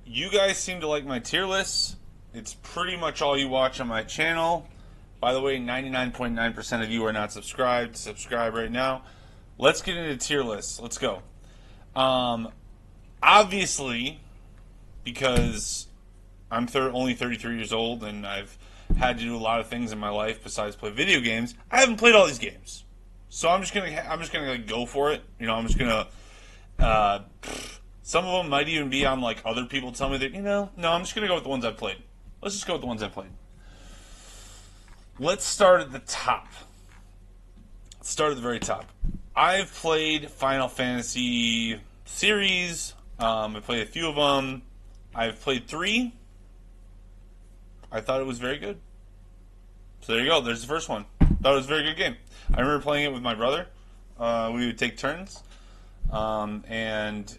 You guys seem to like my tier lists. It's pretty much all you watch on my channel. By the way, 99.9% of you are not subscribed. Subscribe right now. Let's get into tier lists. Let's go. Um, Obviously, because I'm only 33 years old and I've had to do a lot of things in my life besides play video games, I haven't played all these games. So I'm just gonna like go for it. I'm just gonna. Uh, some of them might even be on like other people tell me that no, I'm just gonna go with the ones I've played. Let's just go with the ones I've played. Let's start at the top. Let's start at the very top. I've played Final Fantasy series. I played a few of them. I've played 3. I thought it was very good. So there you go. There's the first one. Thought it was a very good game. I remember playing it with my brother. We would take turns, and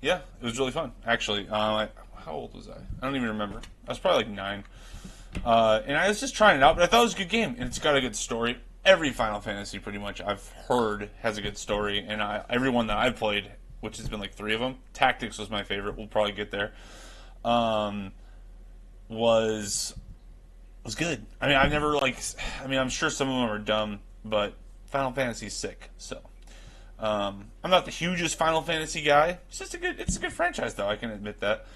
yeah, it was really fun. Actually, how old was I? I don't even remember. I was probably like 9, and I was just trying it out. But I thought it was a good game, and it's got a good story. Every Final Fantasy, pretty much, I've heard has a good story, and every one that I've played, which has been like 3 of them. Tactics was my favorite. We'll probably get there. Um, was was good. I mean, I've never like. I mean, I'm sure some of them are dumb, but Final Fantasy's sick. So I'm not the hugest Final Fantasy guy. It's just a good. It's a good franchise, though. I can admit that.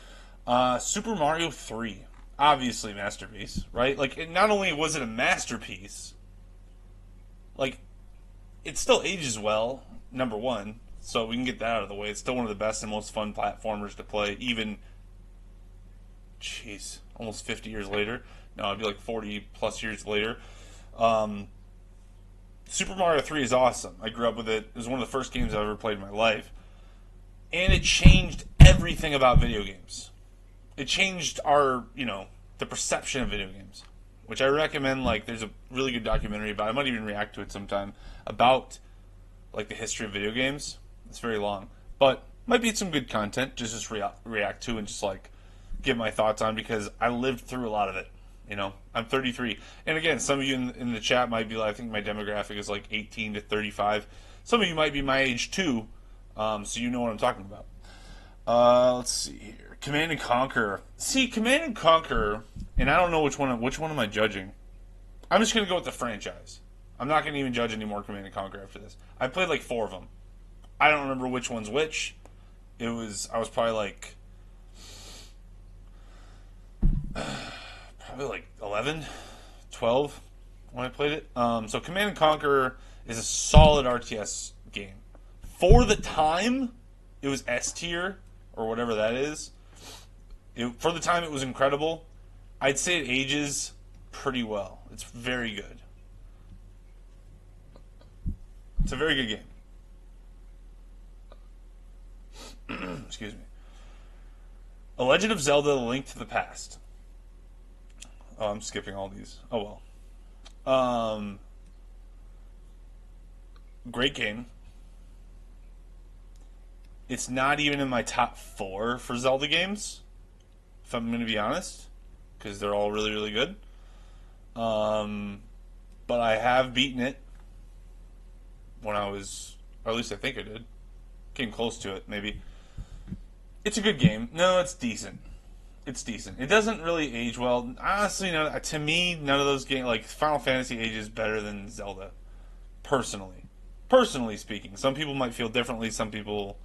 Super Mario 3, obviously masterpiece, right? Like, not only was it a masterpiece, like it still ages well. Number one, so we can get that out of the way. It's still one of the best and most fun platformers to play, even jeez, almost 50 years later. No, it'd be like 40 plus years later. Um, Super Mario 3 is awesome. I grew up with it. It was one of the first games I ever played in my life. And it changed everything about video games. It changed the perception of video games. Which I recommend, like, there's a really good documentary about it. I might even react to it sometime about, like, the history of video games. It's very long. But might be some good content just react to and just, like, give my thoughts on because I lived through a lot of it. I'm 33, and again, some of you in the chat might be like, I think my demographic is like 18 to 35. Some of you might be my age too, so you know what I'm talking about. Let's see here, Command and Conquer. See, Command and Conquer, and I don't know which one am I judging. I'm just gonna go with the franchise. I'm not gonna even judge any more Command and Conquer after this. I played like 4 of them. I don't remember which one's which. I was probably like probably like 11, 12 when I played it. So Command and Conquer is a solid RTS game. For the time, it was S tier or whatever that is. For the time, it was incredible. I'd say it ages pretty well. It's very good. It's a very good game. Excuse me. A Legend of Zelda: A Link to the Past. Oh, I'm skipping all these. Oh well. Great game. It's not even in my top 4 for Zelda games, if I'm going to be honest, because they're all really, really good. But I have beaten it when I was, or at least I think I did. Came close to it, maybe. It's a good game. No, it's decent. It's decent. It doesn't really age well. Honestly, no, to me, none of those games, like Final Fantasy, ages better than Zelda. Personally speaking, some people might feel differently. Some people,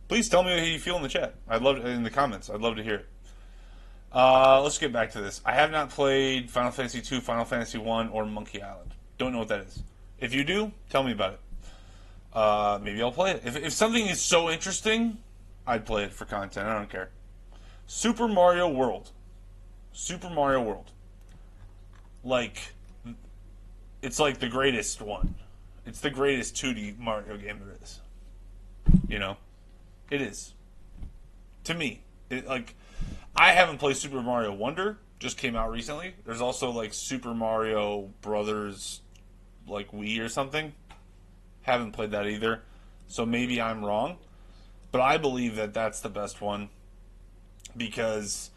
please tell me how you feel in the chat. In the comments. I'd love to hear it. Let's get back to this. I have not played Final Fantasy 2, Final Fantasy 1, or Monkey Island. Don't know what that is. If you do, tell me about it. Maybe I'll play it. If something is so interesting, I'd play it for content. I don't care. Super Mario World. Super Mario World. Like, it's like the greatest one. It's the greatest 2D Mario game there is. It is. To me. I haven't played Super Mario Wonder. Just came out recently. There's also, like, Super Mario Brothers, like, Wii or something. Haven't played that either. So maybe I'm wrong. But I believe that that's the best one. Because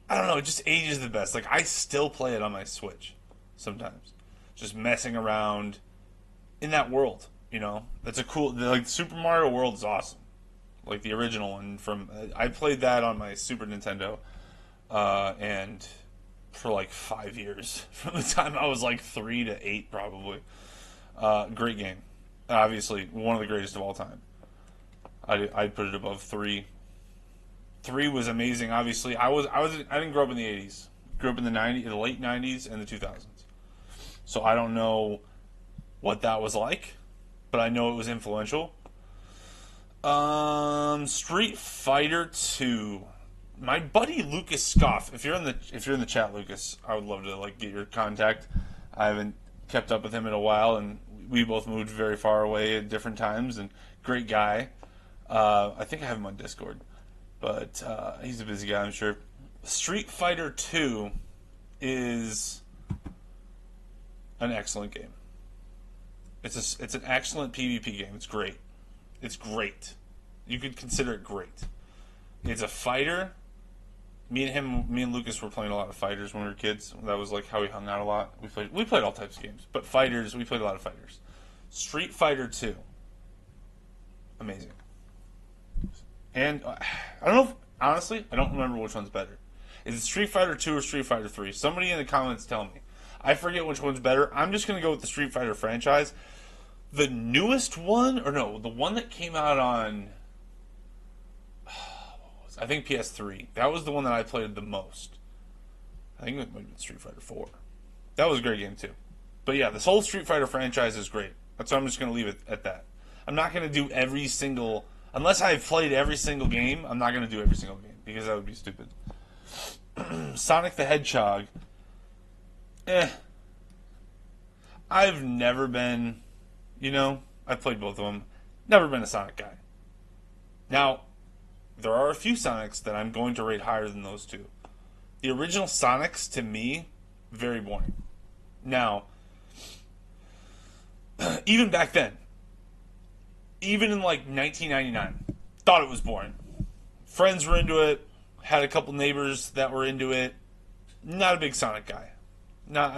I don't know, it just ages the best. Like, I still play it on my Switch sometimes, just messing around in that world. That's a cool. Like, Super Mario World is awesome. like the original one from. I played that on my Super Nintendo, and for like 5 years, from the time I was like 3 to 8, probably. Great game, obviously one of the greatest of all time. I'd put it above 3. 3 was amazing. Obviously, I didn't grow up in the 80s. Grew up in the the late 90s and the 2000s. So I don't know what that was like, but I know it was influential. Street Fighter 2. My buddy Lucas Scoff. If you're in the chat, Lucas, I would love to like get your contact. I haven't kept up with him in a while, and we both moved very far away at different times. And great guy. I think I have him on Discord, but he's a busy guy, I'm sure. Street Fighter 2 is an excellent game. It's an excellent PvP game. It's great. It's great. You could consider it great. It's a fighter. Me and Lucas were playing a lot of fighters when we were kids. That was like how we hung out a lot. We played all types of games, but fighters, we played a lot of fighters. Street Fighter 2. Amazing. And I don't know honestly, I don't remember which one's better. Is it Street Fighter 2 or Street Fighter 3? Somebody in the comments tell me. I forget which one's better. I'm just going to go with the Street Fighter franchise. The newest one, or no, the one that came out on, I think PS3. That was the one that I played the most. I think it might have been Street Fighter 4. That was a great game too. But yeah, this whole Street Fighter franchise is great. That's why I'm just going to leave it at that. I'm not going to do every single, unless I've played every single game, I'm not going to do every single game because that would be stupid. Sonic the Hedgehog. I've never been, I've played both of them. Never been a Sonic guy. Now, there are a few Sonics that I'm going to rate higher than those two. The original Sonics, to me, very boring. Now, even back then, even in like 1999, thought it was boring. Friends were into it. Had a couple neighbors that were into it. Not a big Sonic guy. But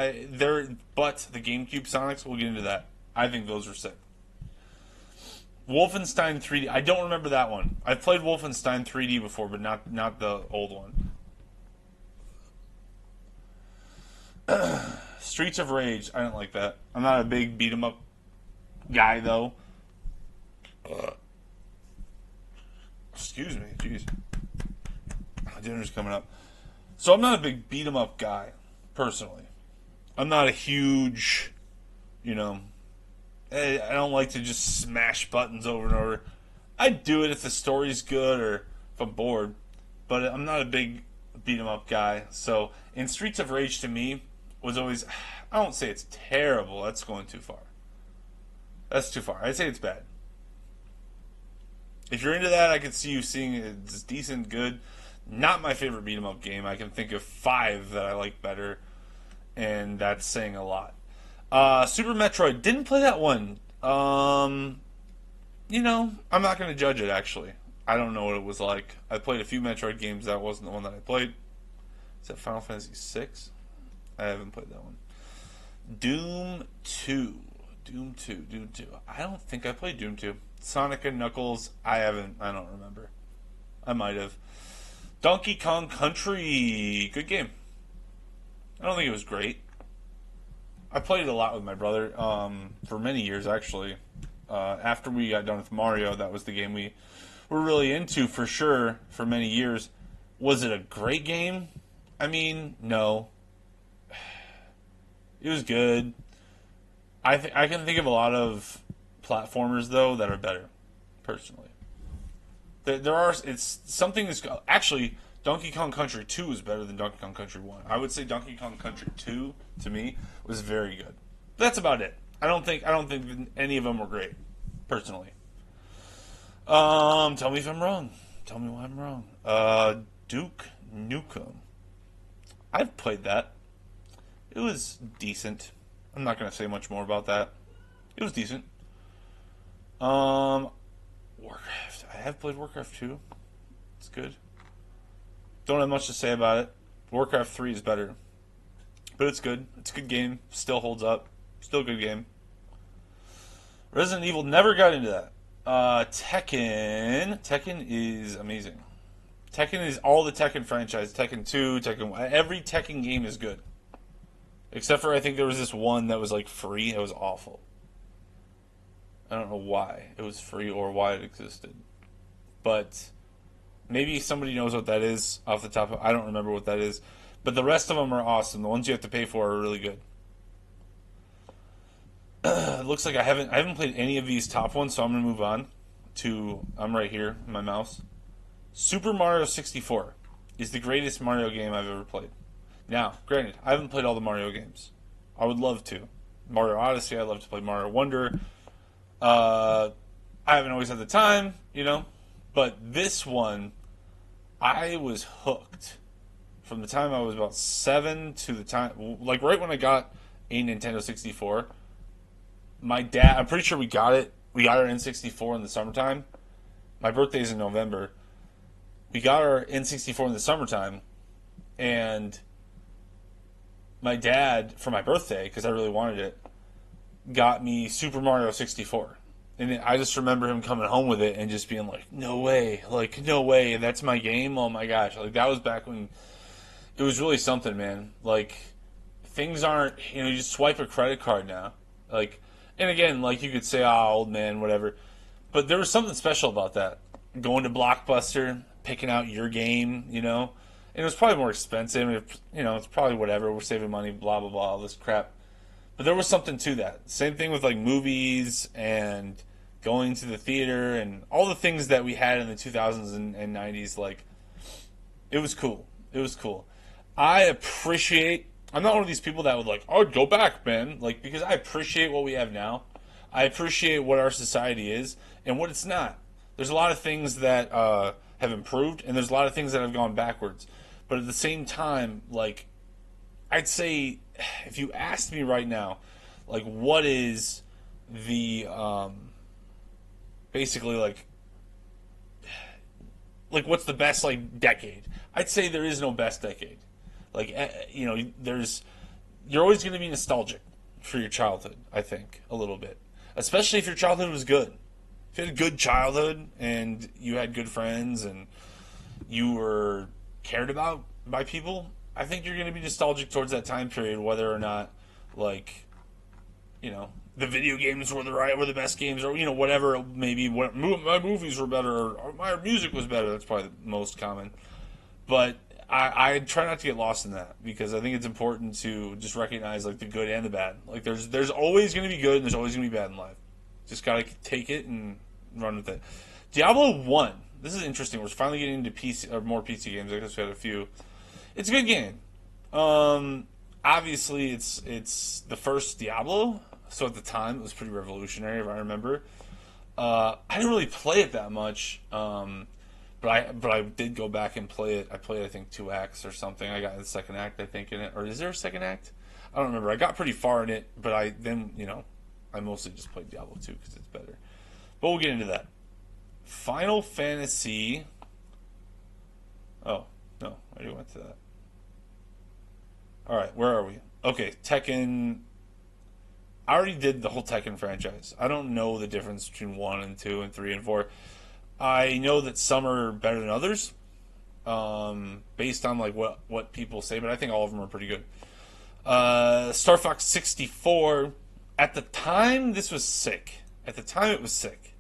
the GameCube Sonics, we'll get into that. I think those are sick. Wolfenstein 3D. I don't remember that one. I've played Wolfenstein 3D before, but not the old one. Streets of Rage. I don't like that. I'm not a big beat 'em up guy though. Excuse me. Jeez. Dinner's coming up. So I'm not a big beat 'em up guy, personally. I'm not a huge, I don't like to just smash buttons over and over. I'd do it if the story's good or if I'm bored, but I'm not a big beat 'em up guy. So, in Streets of Rage to me was always, I don't say it's terrible. That's going too far. That's too far. I'd say it's bad. If you're into that, I could see you seeing it's decent, good. Not my favorite beat 'em up game. I can think of 5 that I like better, and that's saying a lot. Super Metroid, didn't play that one. I'm not going to judge it, actually. I don't know what it was like. I played a few Metroid games. That wasn't the one that I played. Is that Final Fantasy VI? I haven't played that one. Doom 2. I don't think I played Doom 2. Sonic and Knuckles, I don't remember. I might have. Donkey Kong Country, good game. I don't think it was great. I played it a lot with my brother for many years, actually. After we got done with Mario, that was the game we were really into for sure for many years. Was it a great game? I mean, no. It was good. I can think of a lot of platformers, though, that are better, personally. Actually, Donkey Kong Country 2 is better than Donkey Kong Country 1. I would say Donkey Kong Country 2 to me was very good. But that's about it. I don't think any of them were great, personally. Tell me if I'm wrong. Tell me why I'm wrong. Duke Nukem. I've played that. It was decent. I'm not going to say much more about that. It was decent. Warcraft. I have played Warcraft 2. It's good. Don't have much to say about it. Warcraft 3 is better. But it's good. It's a good game. Still holds up. Still a good game. Resident Evil, never got into that. Tekken. Tekken is amazing. Tekken is all the Tekken franchise. Tekken 2, Tekken... Every Tekken game is good. Except for I think there was this one that was like free. It was awful. I don't know why it was free or why it existed. But maybe somebody knows what that is off the top of... I don't remember what that is. But the rest of them are awesome. The ones you have to pay for are really good. It looks like I haven't played any of these top ones, so I'm gonna move on to... I'm right here, my mouse. Super Mario 64 is the greatest Mario game I've ever played. Now, granted, I haven't played all the Mario games. I would love to. Mario Odyssey, I'd love to play Mario Wonder. I haven't always had the time, you know. But this one, I was hooked from the time I was about 7 to the time, like right when I got a Nintendo 64. My dad, I'm pretty sure we got it. We got our N64 in the summertime. My birthday's in November. We got our N64 in the summertime, and my dad, for my birthday, because I really wanted it, got me Super Mario 64. And I just remember him coming home with it and just being no way, no way, that's my game, oh my gosh. Like, that was back when it was really something, man. Like, things aren't, you just swipe a credit card now. Like, and again, you could say, oh, old man, whatever. But there was something special about that. Going to Blockbuster, picking out your game, and it was probably more expensive. It's probably whatever. We're saving money, blah, blah, blah, all this crap. But there was something to that. Same thing with, movies and going to the theater and all the things that we had in the 2000s and 90s. It was cool. It was cool. I'm not one of these people that would I'd go back, man. Because I appreciate what we have now. I appreciate what our society is and what it's not. There's a lot of things that have improved, and there's a lot of things that have gone backwards. But at the same time, I'd say, if you asked me right now, what is the basically what's the best decade? I'd say there is no best decade. You're always going to be nostalgic for your childhood. I think a little bit, especially if your childhood was good. If you had a good childhood and you had good friends and you were cared about by people, I think you're going to be nostalgic towards that time period, whether or not, the video games were the best games, or whatever. Maybe my movies were better, or my music was better. That's probably the most common. But I try not to get lost in that, because I think it's important to just recognize the good and the bad. There's always going to be good and there's always going to be bad in life. Just gotta take it and run with it. Diablo 1. This is interesting. We're finally getting into PC or more PC games. I guess we had a few. It's a good game. Obviously, it's the first Diablo, so at the time it was pretty revolutionary, if I remember. I didn't really play it that much, but I did go back and play it. I played, I think, 2 acts or something. I got the second act, I think, in it. Or is there a second act? I don't remember. I got pretty far in it, but I mostly just played Diablo 2 because it's better. But we'll get into that. Final Fantasy... Oh, no. I already went to that. Alright, where are we? Okay, Tekken... I already did the whole Tekken franchise. I don't know the difference between 1 and 2 and 3 and 4. I know that some are better than others, based on what people say, but I think all of them are pretty good. Star Fox 64... At the time, this was sick. At the time, it was sick.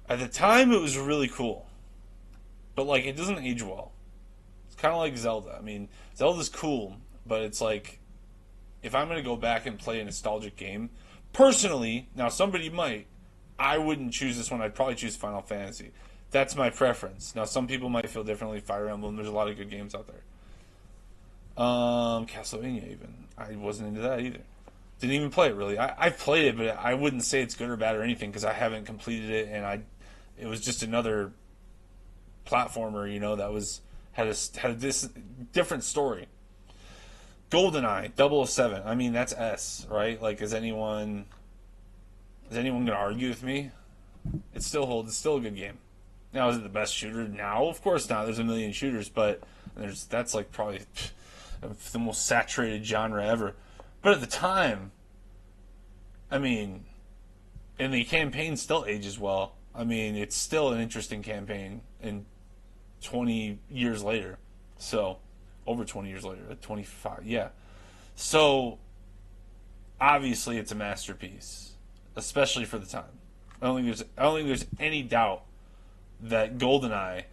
At the time, it was really cool. But, it doesn't age well. It's kind of like Zelda. I mean, Zelda's cool, but it's if I'm going to go back and play a nostalgic game, personally, now somebody might, I wouldn't choose this one. I'd probably choose Final Fantasy. That's my preference. Now, some people might feel differently. Fire Emblem, there's a lot of good games out there. Castlevania, even. I wasn't into that either. Didn't even play it, really. I've played it, but I wouldn't say it's good or bad or anything, because I haven't completed it, and it was just another platformer, had this different story. GoldenEye, 007. I mean, that's S, right? Is anyone going to argue with me? It still holds. It's still a good game. Now, is it the best shooter? Now, of course not. There's a million shooters, but that's probably the most saturated genre ever. But at the time, I mean, and the campaign still ages well. I mean, it's still an interesting campaign, and 20 years later, so over 20 years later, 25, yeah. So obviously, it's a masterpiece, especially for the time. I don't think there's any doubt that GoldenEye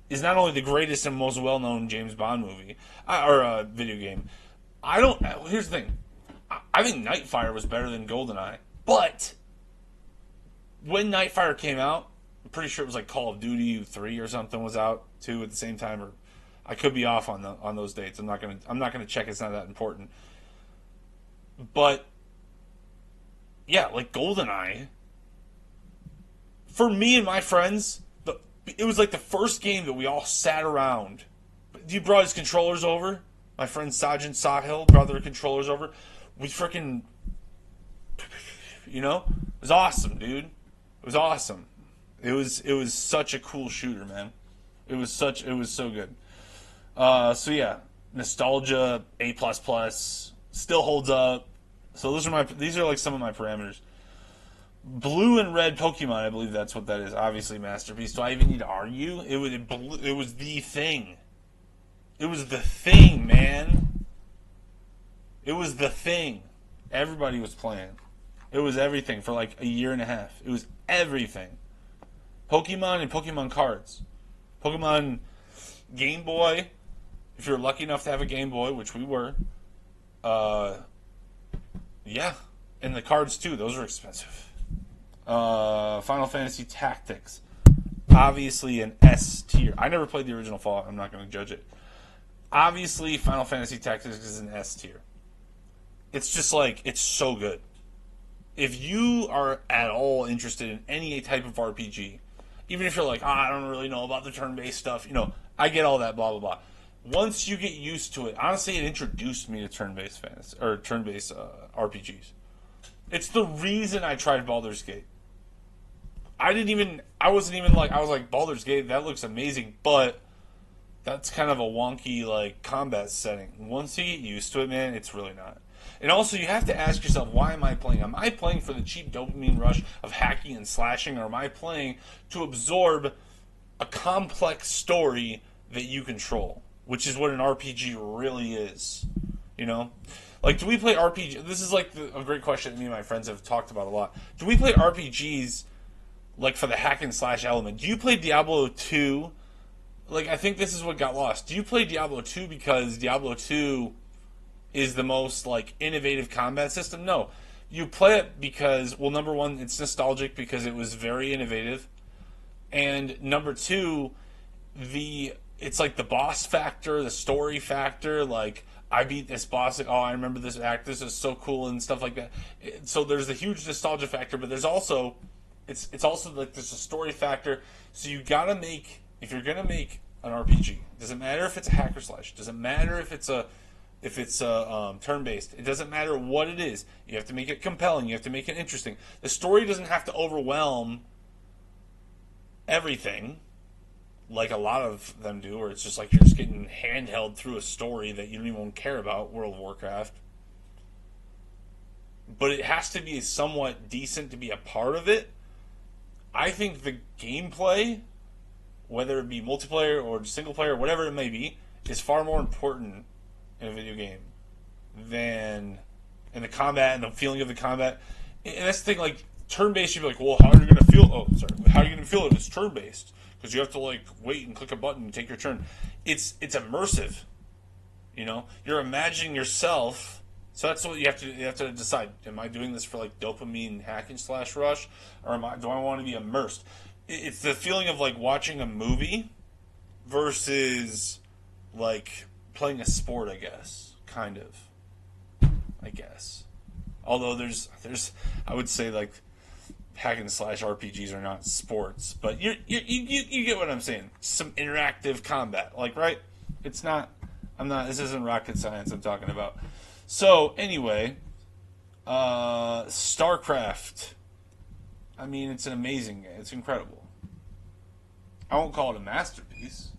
is not only the greatest and most well-known James Bond movie or video game. I don't. Here's the thing. I think Nightfire was better than GoldenEye, but when Nightfire came out, I'm pretty sure it was like Call of Duty 3 or something was out too at the same time, or I could be off on those dates. I'm not gonna check. It's not that important. But yeah, like GoldenEye, for me and my friends, it was like the first game that we all sat around. He brought his controllers over. My friend Sergeant Sahil brought their controllers over. We freaking, it was awesome, dude. It was awesome. It was such a cool shooter, man. It was so good. So yeah, nostalgia A plus plus still holds up. So these are like some of my parameters. Blue and red Pokemon, I believe that's what that is. Obviously, masterpiece. Do I even need to argue? It was the thing. It was the thing, man. It was the thing. Everybody was playing. It was everything for like a year and a half. It was everything. Pokemon and Pokemon cards. Pokemon Game Boy. If you're lucky enough to have a Game Boy, which we were, yeah, and the cards too. Those are expensive. Final Fantasy Tactics. Obviously an S tier. I never played the original Fallout. I'm not going to judge it. Obviously, Final Fantasy Tactics is an S tier. It's just like, it's so good. If you are at all interested in any type of RPG, even if you're like, I don't really know about the turn-based stuff, I get all that, blah, blah, blah. Once you get used to it, honestly, it introduced me to turn-based fantasy, or turn-based RPGs. It's the reason I tried Baldur's Gate. I was like, Baldur's Gate, that looks amazing, but that's kind of a wonky, like, combat setting. Once you get used to it, man, it's really not. And also, you have to ask yourself, why am I playing? Am I playing for the cheap dopamine rush of hacking and slashing, or am I playing to absorb a complex story that you control? Which is what an RPG really is. Like, do we play RPG? This is like a great question that me and my friends have talked about a lot. Do we play RPGs like for the hack and slash element? Do you play Diablo 2? Like, I think this is what got lost. Do you play Diablo 2 because Diablo 2 is the most, like, innovative combat system? No. You play it because, well, number one, it's nostalgic because it was very innovative. And number two, it's like the boss factor, the story factor, like, I beat this boss, like, oh, I remember this act, this is so cool and stuff like that. So there's a huge nostalgia factor, but there's also, it's also like there's a story factor. So you gotta make, if you're gonna make an RPG, doesn't matter if it's a hack or slash, doesn't matter if it's a turn-based, it doesn't matter what it is. You have to make it compelling, you have to make it interesting. The story doesn't have to overwhelm everything like a lot of them do, or it's just like you're just getting handheld through a story that you don't even care about, World of Warcraft. But it has to be somewhat decent to be a part of it. I think the gameplay, whether it be multiplayer or single player, whatever it may be, is far more important in a video game than in the combat and the feeling of the combat. And that's the thing, like, turn-based, you'd be like, well, how are you going to feel? Oh, sorry. How are you going to feel if it's turn-based? Because you have to, like, wait and click a button and take your turn. It's immersive. You're imagining yourself. So that's what you have to decide. Am I doing this for, like, dopamine hack and slash rush, or do I want to be immersed? It's the feeling of, like, watching a movie versus, like, playing a sport, I guess. Kind of. I guess. Although there's I would say, like, hack and slash RPGs are not sports, but you get what I'm saying. Some interactive combat, like, right? It's not. This isn't rocket science I'm talking about. So anyway, StarCraft. I mean, it's an amazing game. It's incredible. I won't call it a masterpiece.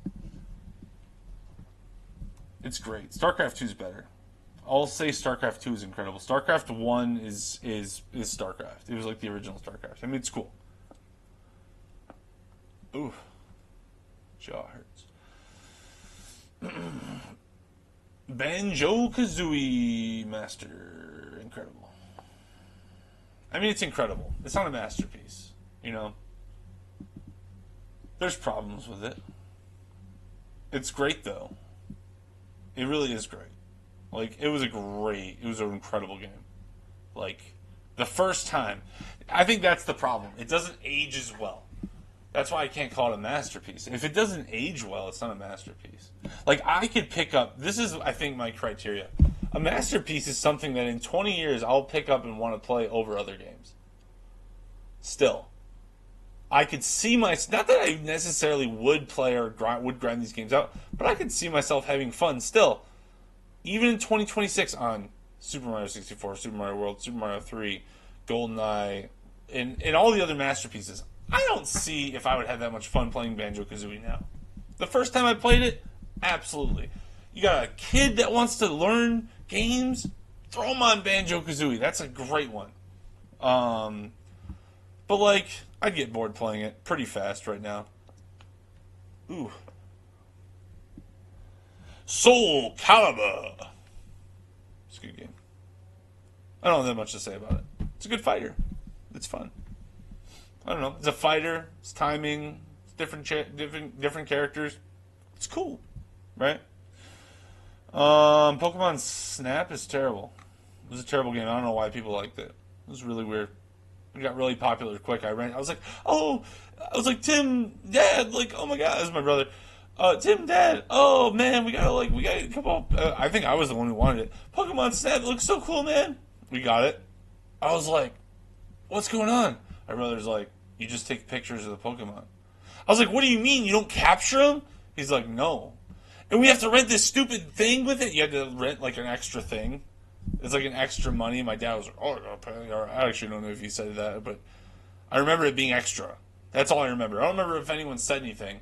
It's great. StarCraft 2 is better. I'll say StarCraft 2 is incredible. StarCraft 1 is StarCraft. It was like the original StarCraft. I mean, it's cool. Ooh, jaw hurts. Banjo-Kazooie Master, incredible. I mean, it's incredible. It's not a masterpiece, you know. There's problems with it. It's great though. It really is great. Like it was an incredible game. Like the first time, I think that's the problem. It doesn't age as well. That's why I can't call it a masterpiece. If it doesn't age well, it's not a masterpiece. Like I could pick up. This is, I think, my criteria. A masterpiece is something that in 20 years I'll pick up and want to play over other games. Still, I could see not that I necessarily would play or would grind these games out, but I could see myself having fun still, even in 2026 on Super Mario 64, Super Mario World, Super Mario 3, GoldenEye, and all the other masterpieces. I don't see if I would have that much fun playing Banjo-Kazooie now. The first time I played it, absolutely. You got a kid that wants to learn games, throw him on Banjo-Kazooie. That's a great one. But like, I'd get bored playing it pretty fast right now. Ooh. Soul Calibur. It's a good game. I don't have that much to say about it. It's a good fighter. It's fun. I don't know. It's a fighter. It's timing. It's different characters. It's cool, right? Pokemon Snap is terrible. It was a terrible game. I don't know why people liked it. It was really weird. It got really popular quick. I was like, Tim, Dad, like, oh my God, this is my brother. Tim, Dad, oh man, we gotta come up. I think I was the one who wanted it. Pokemon Snap looks so cool, man. We got it. I was like, what's going on? My brother's like, you just take pictures of the Pokemon. I was like, what do you mean? You don't capture them? He's like, no. And we have to rent this stupid thing with it? You had to rent like an extra thing. It's like an extra money. My dad was like, oh, I actually don't know if he said that, but I remember it being extra. That's all I remember. I don't remember if anyone said anything,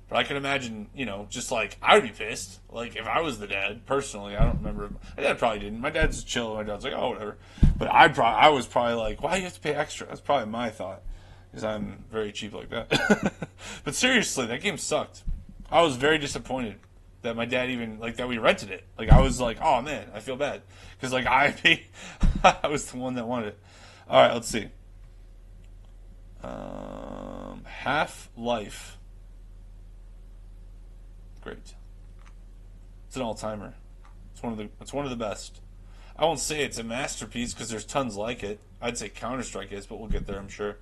but I can imagine, just like, I would be pissed. Like, if I was the dad, personally, I don't remember. My dad probably didn't. My dad's chill. My dad's like, oh, whatever. But I was probably like, why do you have to pay extra? That's probably my thought, because I'm very cheap like that. But seriously, that game sucked. I was very disappointed that my dad even, like, that we rented it. Like, I was like, oh, man, I feel bad. Because, like, I was the one that wanted it. All right, let's see. Half-Life. Great. It's an all-timer. It's one of the best. I won't say it's a masterpiece because there's tons like it. I'd say Counter-Strike is, but we'll get there, I'm sure.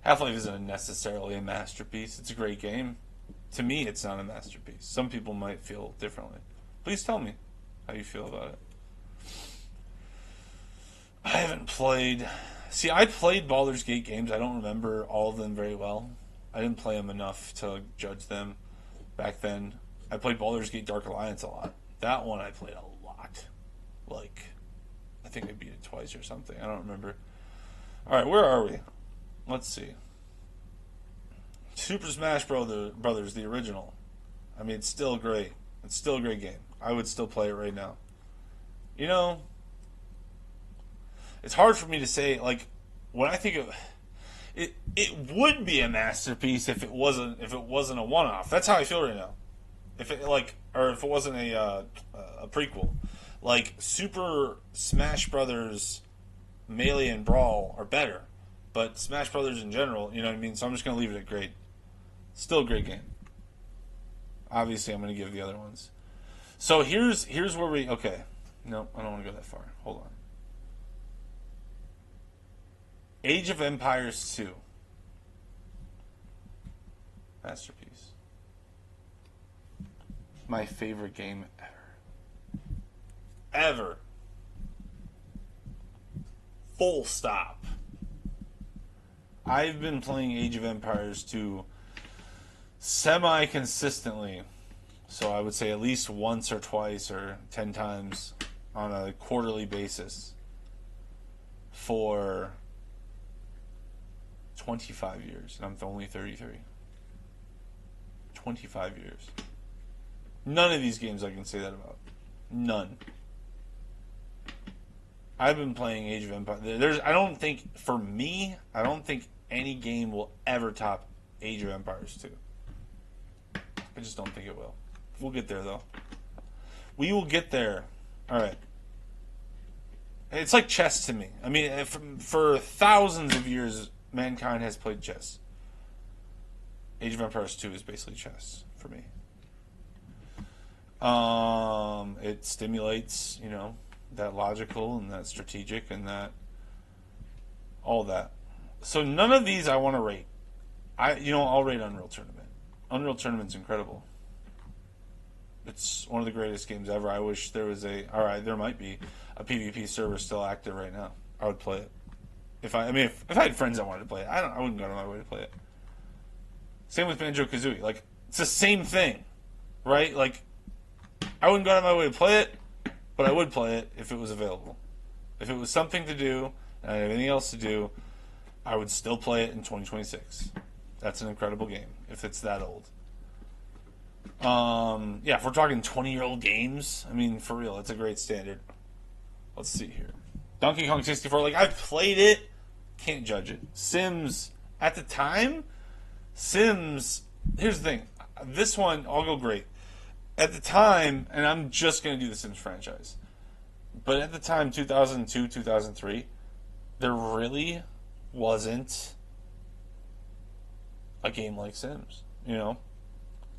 Half-Life isn't necessarily a masterpiece. It's a great game. To me, it's not a masterpiece. Some people might feel differently. Please tell me how you feel about it. I haven't played... See, I played Baldur's Gate games. I don't remember all of them very well. I didn't play them enough to judge them back then. I played Baldur's Gate Dark Alliance a lot. That one I played a lot. Like, I think I beat it twice or something. I don't remember. Alright, where are we? Let's see. Super Smash Brothers, the original. I mean, it's still great. It's still a great game. I would still play it right now. It's hard for me to say, like, when I think of it, it would be a masterpiece if it wasn't a one-off. That's how I feel right now. If it wasn't a prequel, like Super Smash Brothers, Melee and Brawl are better, but Smash Brothers in general, you know what I mean. So I'm just gonna leave it at great. Still a great game. Obviously, I'm gonna give the other ones. So here's where we okay. No, I don't want to go that far. Hold on. Age of Empires 2. Masterpiece. My favorite game ever. Ever. Full stop. I've been playing Age of Empires 2 semi-consistently. So I would say at least once or twice or 10 times on a quarterly basis for 25 years, and I'm only 33. 25 years. None of these games I can say that about. None. I've been playing Age of Empires. I don't think, for me, I don't think any game will ever top Age of Empires 2. I just don't think it will. We'll get there, though. We will get there. All right. It's like chess to me. I mean, for thousands of years, mankind has played chess. Age of Empires 2 is basically chess for me. It stimulates, that logical and that strategic and that all that. So none of these I want to rate. I'll rate Unreal Tournament. Unreal Tournament's incredible. It's one of the greatest games ever. I wish there was there might be a PvP server still active right now. I would play it. If I had friends that wanted to play it, I wouldn't go to my way to play it. Same with Banjo-Kazooie. Like, it's the same thing, right? Like, I wouldn't go out of my way to play it, but I would play it if it was available. If it was something to do and I had anything else to do, I would still play it in 2026. That's an incredible game if it's that old. If we're talking 20-year-old games, I mean, for real, it's a great standard. Let's see here. Donkey Kong 64, like, I've played it, can't judge it. Sims, at the time, here's the thing. This one, I'll go great. At the time, and I'm just going to do the Sims franchise, but at the time, 2002, 2003, there really wasn't a game like Sims,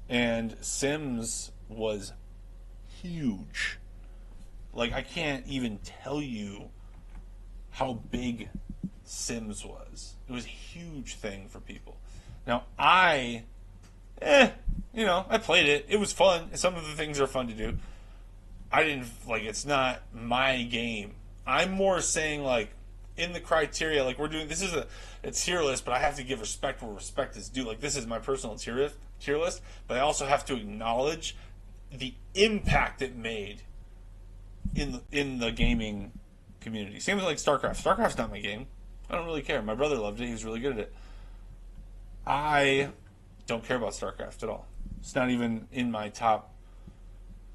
And Sims was huge. Like, I can't even tell you how big Sims was. It was a huge thing for people. Now, I played it. It was fun. Some of the things are fun to do. It's not my game. I'm more saying, like, in the criteria, like, we're doing, it's a tier list, but I have to give respect where respect is due. Like, this is my personal tier list, but I also have to acknowledge the impact it made in the gaming community. Same with, like, StarCraft. StarCraft's not my game. I don't really care. My brother loved it. He was really good at it. I don't care about StarCraft at all. It's not even in my top,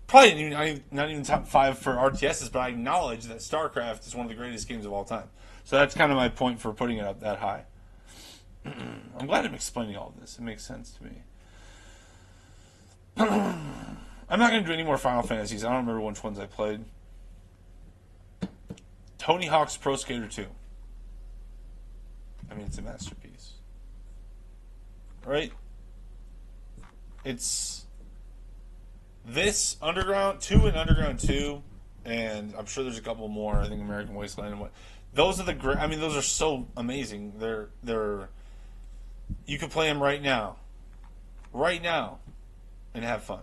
probably not even top 5 for RTSs, but I acknowledge that StarCraft is one of the greatest games of all time. So that's kind of my point for putting it up that high. I'm glad I'm explaining all of this. It makes sense to me. I'm not going to do any more Final Fantasies. I don't remember which ones I played. Tony Hawk's Pro Skater 2. I mean, it's a masterpiece. Right? It's this Underground 2 and Underground 2, and I'm sure there's a couple more. I think American Wasteland and what. Those are those are so amazing. They're you can play them right now, and have fun.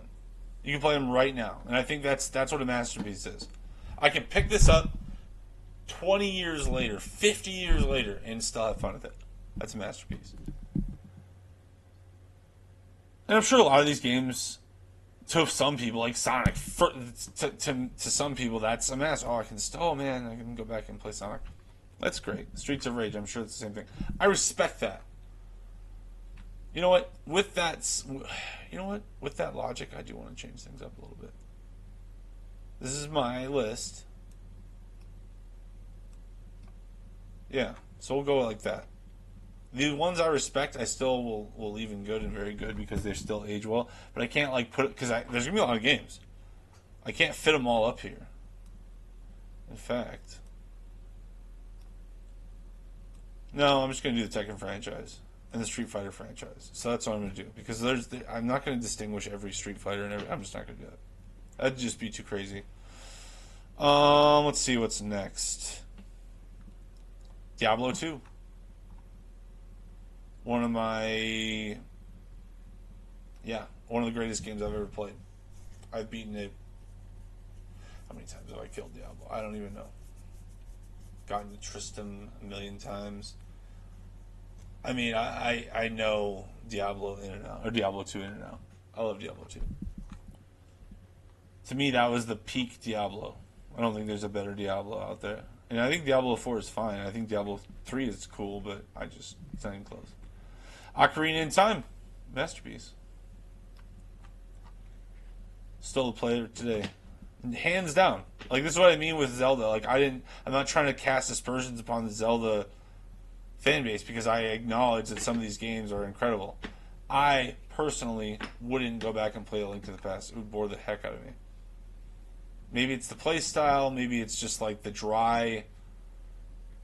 You can play them right now, and I think that's what a masterpiece is. I can pick this up 20 years later, 50 years later, and still have fun with it. That's a masterpiece. And I'm sure a lot of these games, to some people, like Sonic, to some people, that's a mess. I can go back and play Sonic. That's great. Streets of Rage, I'm sure it's the same thing. I respect that. You know what? With that logic, I do want to change things up a little bit. This is my list. Yeah, so we'll go like that. The ones I respect, I still will leave in good and very good because they still age well. But I can't put it because there's gonna be a lot of games. I can't fit them all up here. In fact, no, I'm just gonna do the Tekken franchise and the Street Fighter franchise. So that's what I'm gonna do because I'm not gonna distinguish every Street Fighter and I'm just not gonna do that. That'd just be too crazy. Let's see what's next. Diablo 2. One of the greatest games I've ever played. I've beaten it. How many times have I killed Diablo? I don't even know. Gotten to Tristan a million times. I mean, I know Diablo in and out, or Diablo 2 in and out. I love Diablo 2. To me, that was the peak Diablo. I don't think there's a better Diablo out there. And I think Diablo 4 is fine. I think Diablo 3 is cool, but it's not even close. Ocarina in Time. Masterpiece. Still a player today. hands down. Like, this is what I mean with Zelda. Like, I'm not trying to cast aspersions upon the Zelda fan base because I acknowledge that some of these games are incredible. I personally wouldn't go back and play A Link to the Past. It would bore the heck out of me. Maybe it's the play style. Maybe it's just like the dry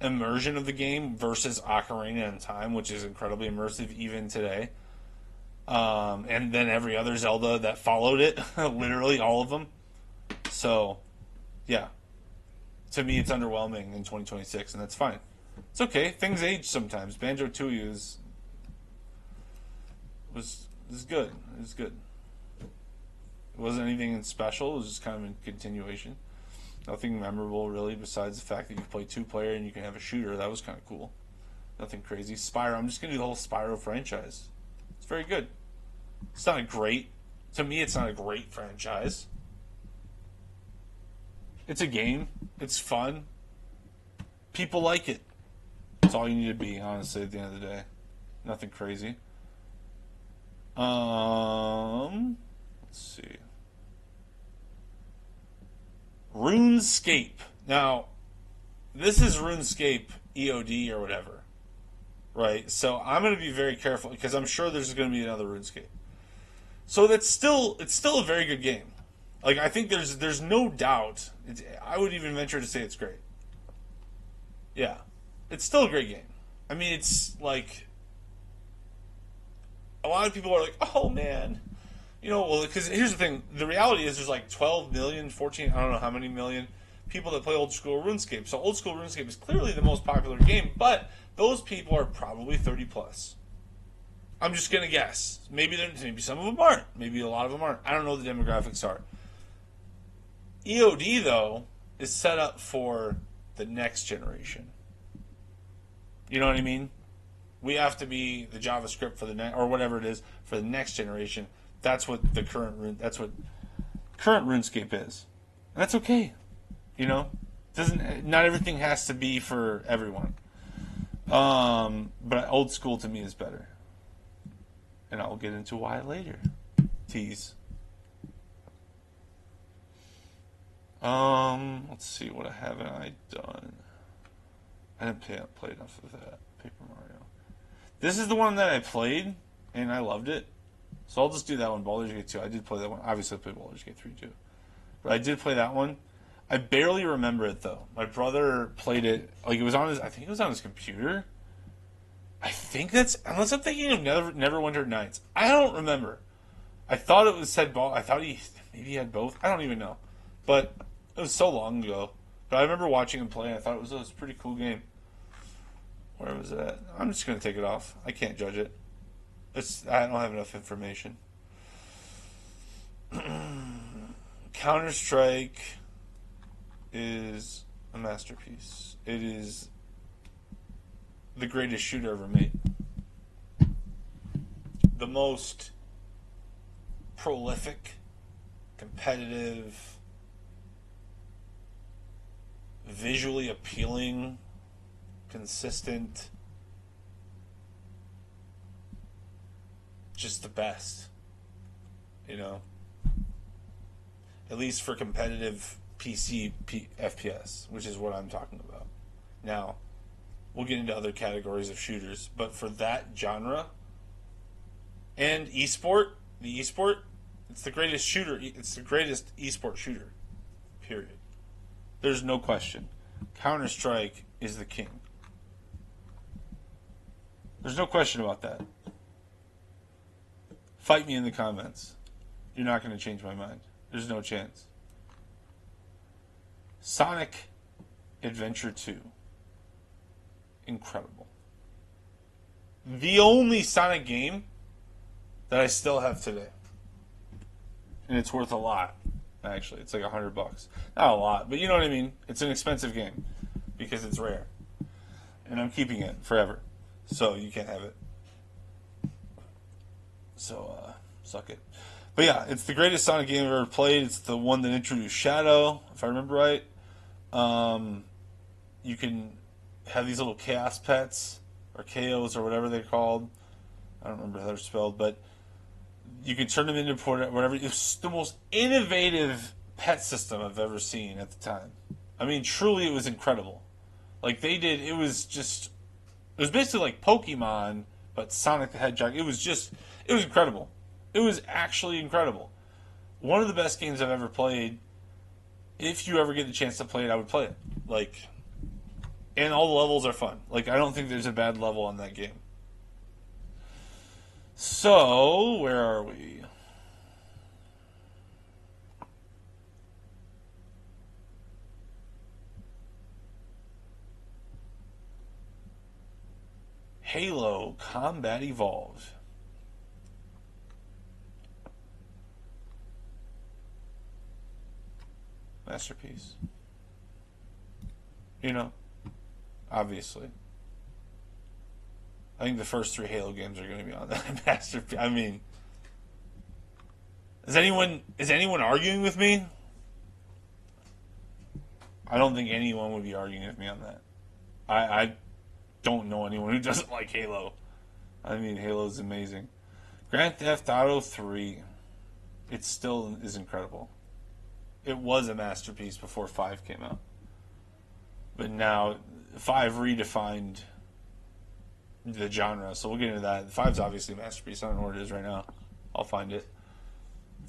immersion of the game versus Ocarina in Time, which is incredibly immersive even today. And then every other Zelda that followed it, literally all of them. So, yeah, to me, it's underwhelming in 2026, and that's fine. It's okay. Things age sometimes. Banjo Tooie was good. It was good. It wasn't anything special. It was just kind of a continuation. Nothing memorable really, besides the fact that you can play two-player and you can have a shooter. That was kind of cool. Nothing crazy. Spyro. I'm just gonna do the whole Spyro franchise. It's very good. It's not a great. To me, it's not a great franchise. It's a game. It's fun. People like it. That's all you need to be, honestly, at the end of the day. Nothing crazy. Let's see. RuneScape. Now, this is RuneScape EOD or whatever, right? So I'm going to be very careful because I'm sure there's going to be another RuneScape. So it's still a very good game. Like, I think there's no doubt. I would even venture to say it's great. Yeah, it's still a great game. I mean, it's like a lot of people are like, oh man, well, because here's the thing. The reality is there's like 12 million, 14, I don't know how many million people that play old school RuneScape. So old school RuneScape is clearly the most popular game, but those people are probably 30 plus. I'm just gonna guess. Maybe some of them aren't. Maybe a lot of them aren't. I don't know what the demographics are. EOD though is set up for the next generation. You know what I mean? We have to be the JavaScript for the next, or whatever it is, for the next generation. That's what current RuneScape is. And that's okay. Not everything has to be for everyone. But old school to me is better. And I'll get into why later. Tease. Let's see, what haven't I done? I didn't play enough of that. Paper Mario. This is the one that I played, and I loved it. So I'll just do that one, Baldur's Gate 2. I did play that one. Obviously, I played Baldur's Gate 3 too. But I did play that one. I barely remember it, though. My brother played it, like, I think it was on his computer. I think unless I'm thinking of Neverwinter Nights. I don't remember. I thought it was I thought maybe he had both. I don't even know. But it was so long ago. But I remember watching him play, and I thought it was a pretty cool game. Where was it at? I'm just going to take it off. I can't judge it. I don't have enough information. Counter-Strike is a masterpiece. It is the greatest shooter ever made. The most prolific, competitive, visually appealing, consistent, just the best. At least for competitive PC FPS, which is what I'm talking about. Now, we'll get into other categories of shooters, but for that genre and it's the greatest shooter. It's the greatest esport shooter. Period. There's no question. Counter-Strike is the king. There's no question about that. Fight me in the comments. You're not going to change my mind. There's no chance. Sonic Adventure 2. Incredible. The only Sonic game that I still have today. And it's worth a lot, actually. It's like $100. Not a lot, but you know what I mean. It's an expensive game because it's rare. And I'm keeping it forever. So you can't have it. So, suck it. But yeah, it's the greatest Sonic game I've ever played. It's the one that introduced Shadow, if I remember right. You can have these little chaos pets, or KOs, or whatever they're called. I don't remember how they're spelled, but you can turn them into whatever. It's the most innovative pet system I've ever seen at the time. I mean, truly, it was incredible. Like it was basically like Pokemon, but Sonic the Hedgehog. It was incredible. It was actually incredible. One of the best games I've ever played. If you ever get the chance to play it, I would play it. Like, and all the levels are fun. Like, I don't think there's a bad level on that game. So, where are we? Halo Combat Evolved. Masterpiece. You know, obviously. I think the first 3 Halo games are going to be on that masterpiece. I mean, is anyone arguing with me? I don't think anyone would be arguing with me on that. I don't know anyone who doesn't like Halo. I mean, Halo is amazing. Grand Theft Auto 3. It still is incredible. It was a masterpiece before 5 came out. But now 5 redefined the genre, so we'll get into that. 5's obviously a masterpiece. I don't know where it is right now. I'll find it.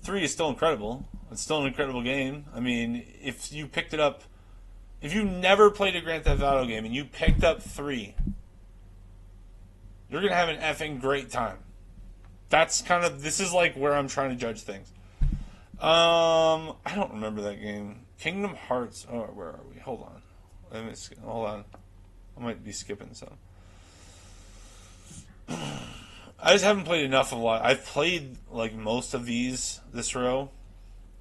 3 is still incredible. It's still an incredible game. I mean, if you picked it up, if you never played a Grand Theft Auto game and you picked up 3, you're going to have an effing great time. This is like where I'm trying to judge things. I don't remember that game. Kingdom Hearts. Oh, where are we? Hold on. Hold on. I might be skipping some. I just haven't played enough of a lot. I've played like most of this row.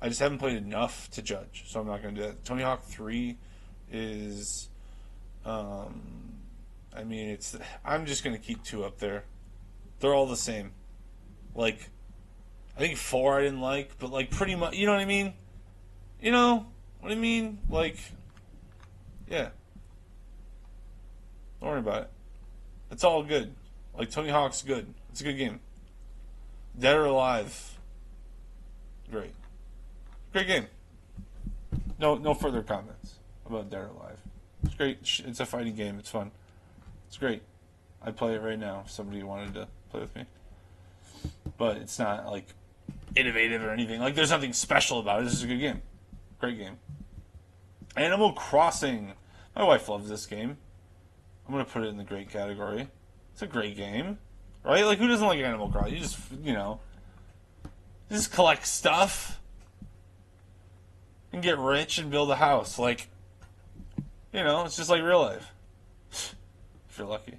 I just haven't played enough to judge, so I'm not going to do that. Tony Hawk 3 is, I mean, I'm just going to keep 2 up there. They're all the same. Like, I think 4 I didn't like, but like pretty much, you know what I mean? You know what I mean? Like, yeah. Don't worry about it. It's all good. Like, Tony Hawk's good. It's a good game. Dead or Alive. Great. Great game. No further comments about Dead or Alive. It's great. It's a fighting game. It's fun. It's great. I'd play it right now if somebody wanted to play with me. But it's not, like, innovative or anything. Like, there's nothing special about it. This is a good game. Great game. Animal Crossing. My wife loves this game. I'm going to put it in the great category. It's a great game. Right? Like, who doesn't like Animal Crossing? You just collect stuff and get rich and build a house. Like, it's just like real life. If you're lucky.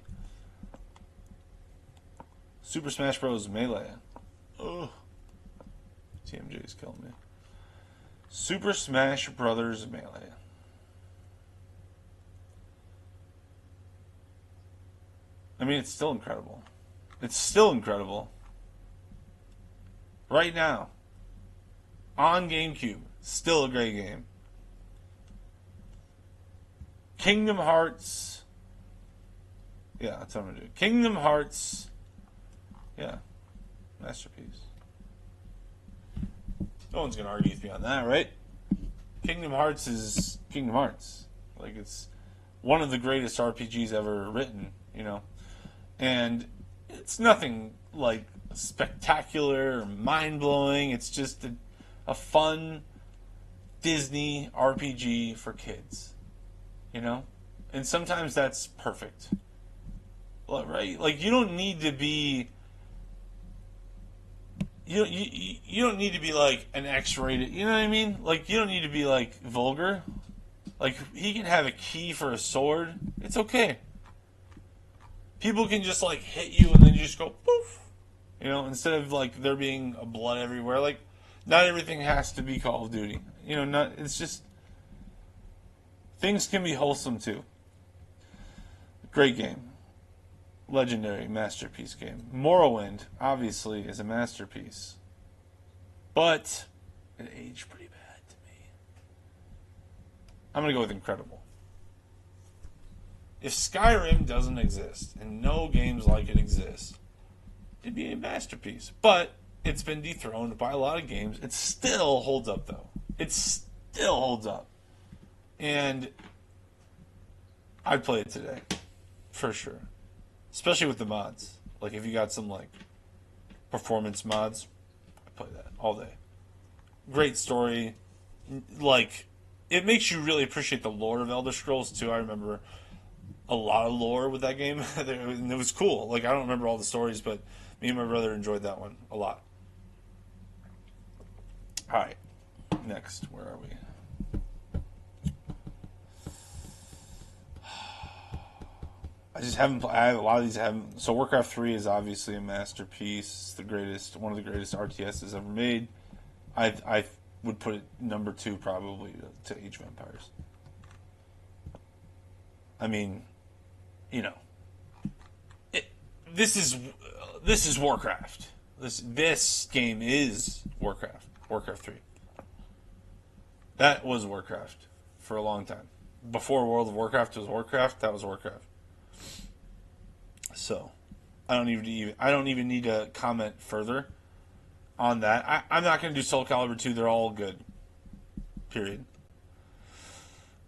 Super Smash Bros. Melee. Ugh. TMJ is killing me. Super Smash Brothers Melee. I mean, it's still incredible. It's still incredible. Right now. On GameCube. Still a great game. Kingdom Hearts. Yeah, that's what I'm going to do. Kingdom Hearts. Yeah. Masterpiece. No one's going to argue with me on that, right? Kingdom Hearts is Kingdom Hearts. Like, it's one of the greatest RPGs ever written, And it's nothing, like, spectacular or mind-blowing. It's just a fun Disney RPG for kids, And sometimes that's perfect. Right? Like, you don't need to be... You don't need to be like an X-rated, you know what I mean? Like, you don't need to be like vulgar. Like, he can have a key for a sword. It's okay. People can just like hit you and then you just go poof. Instead of like there being blood everywhere. Like, not everything has to be Call of Duty. It's just things can be wholesome too. Great game. Legendary masterpiece game. Morrowind, obviously, is a masterpiece. But it aged pretty bad to me. I'm going to go with incredible. If Skyrim doesn't exist, and no games like it exist, it'd be a masterpiece. But it's been dethroned by a lot of games. It still holds up, though. It still holds up. And I'd play it today. For sure. Especially with the mods. Like, if you got some, like, performance mods, I'd play that all day. Great story. Like, it makes you really appreciate the lore of Elder Scrolls, too. I remember a lot of lore with that game. And it was cool. Like, I don't remember all the stories, but me and my brother enjoyed that one a lot. Alright. Next, where are we? I just haven't. I have a lot of these. I haven't. So Warcraft 3 is obviously a masterpiece. The greatest, one of the greatest RTSs ever made. I would put it number 2 probably to Age of Empires. I mean, you know, this is Warcraft. This game is Warcraft. Warcraft 3. That was Warcraft for a long time. Before World of Warcraft was Warcraft, that was Warcraft. So, I don't even need to comment further on that. I'm not going to do Soul Calibur 2. They're all good. Period.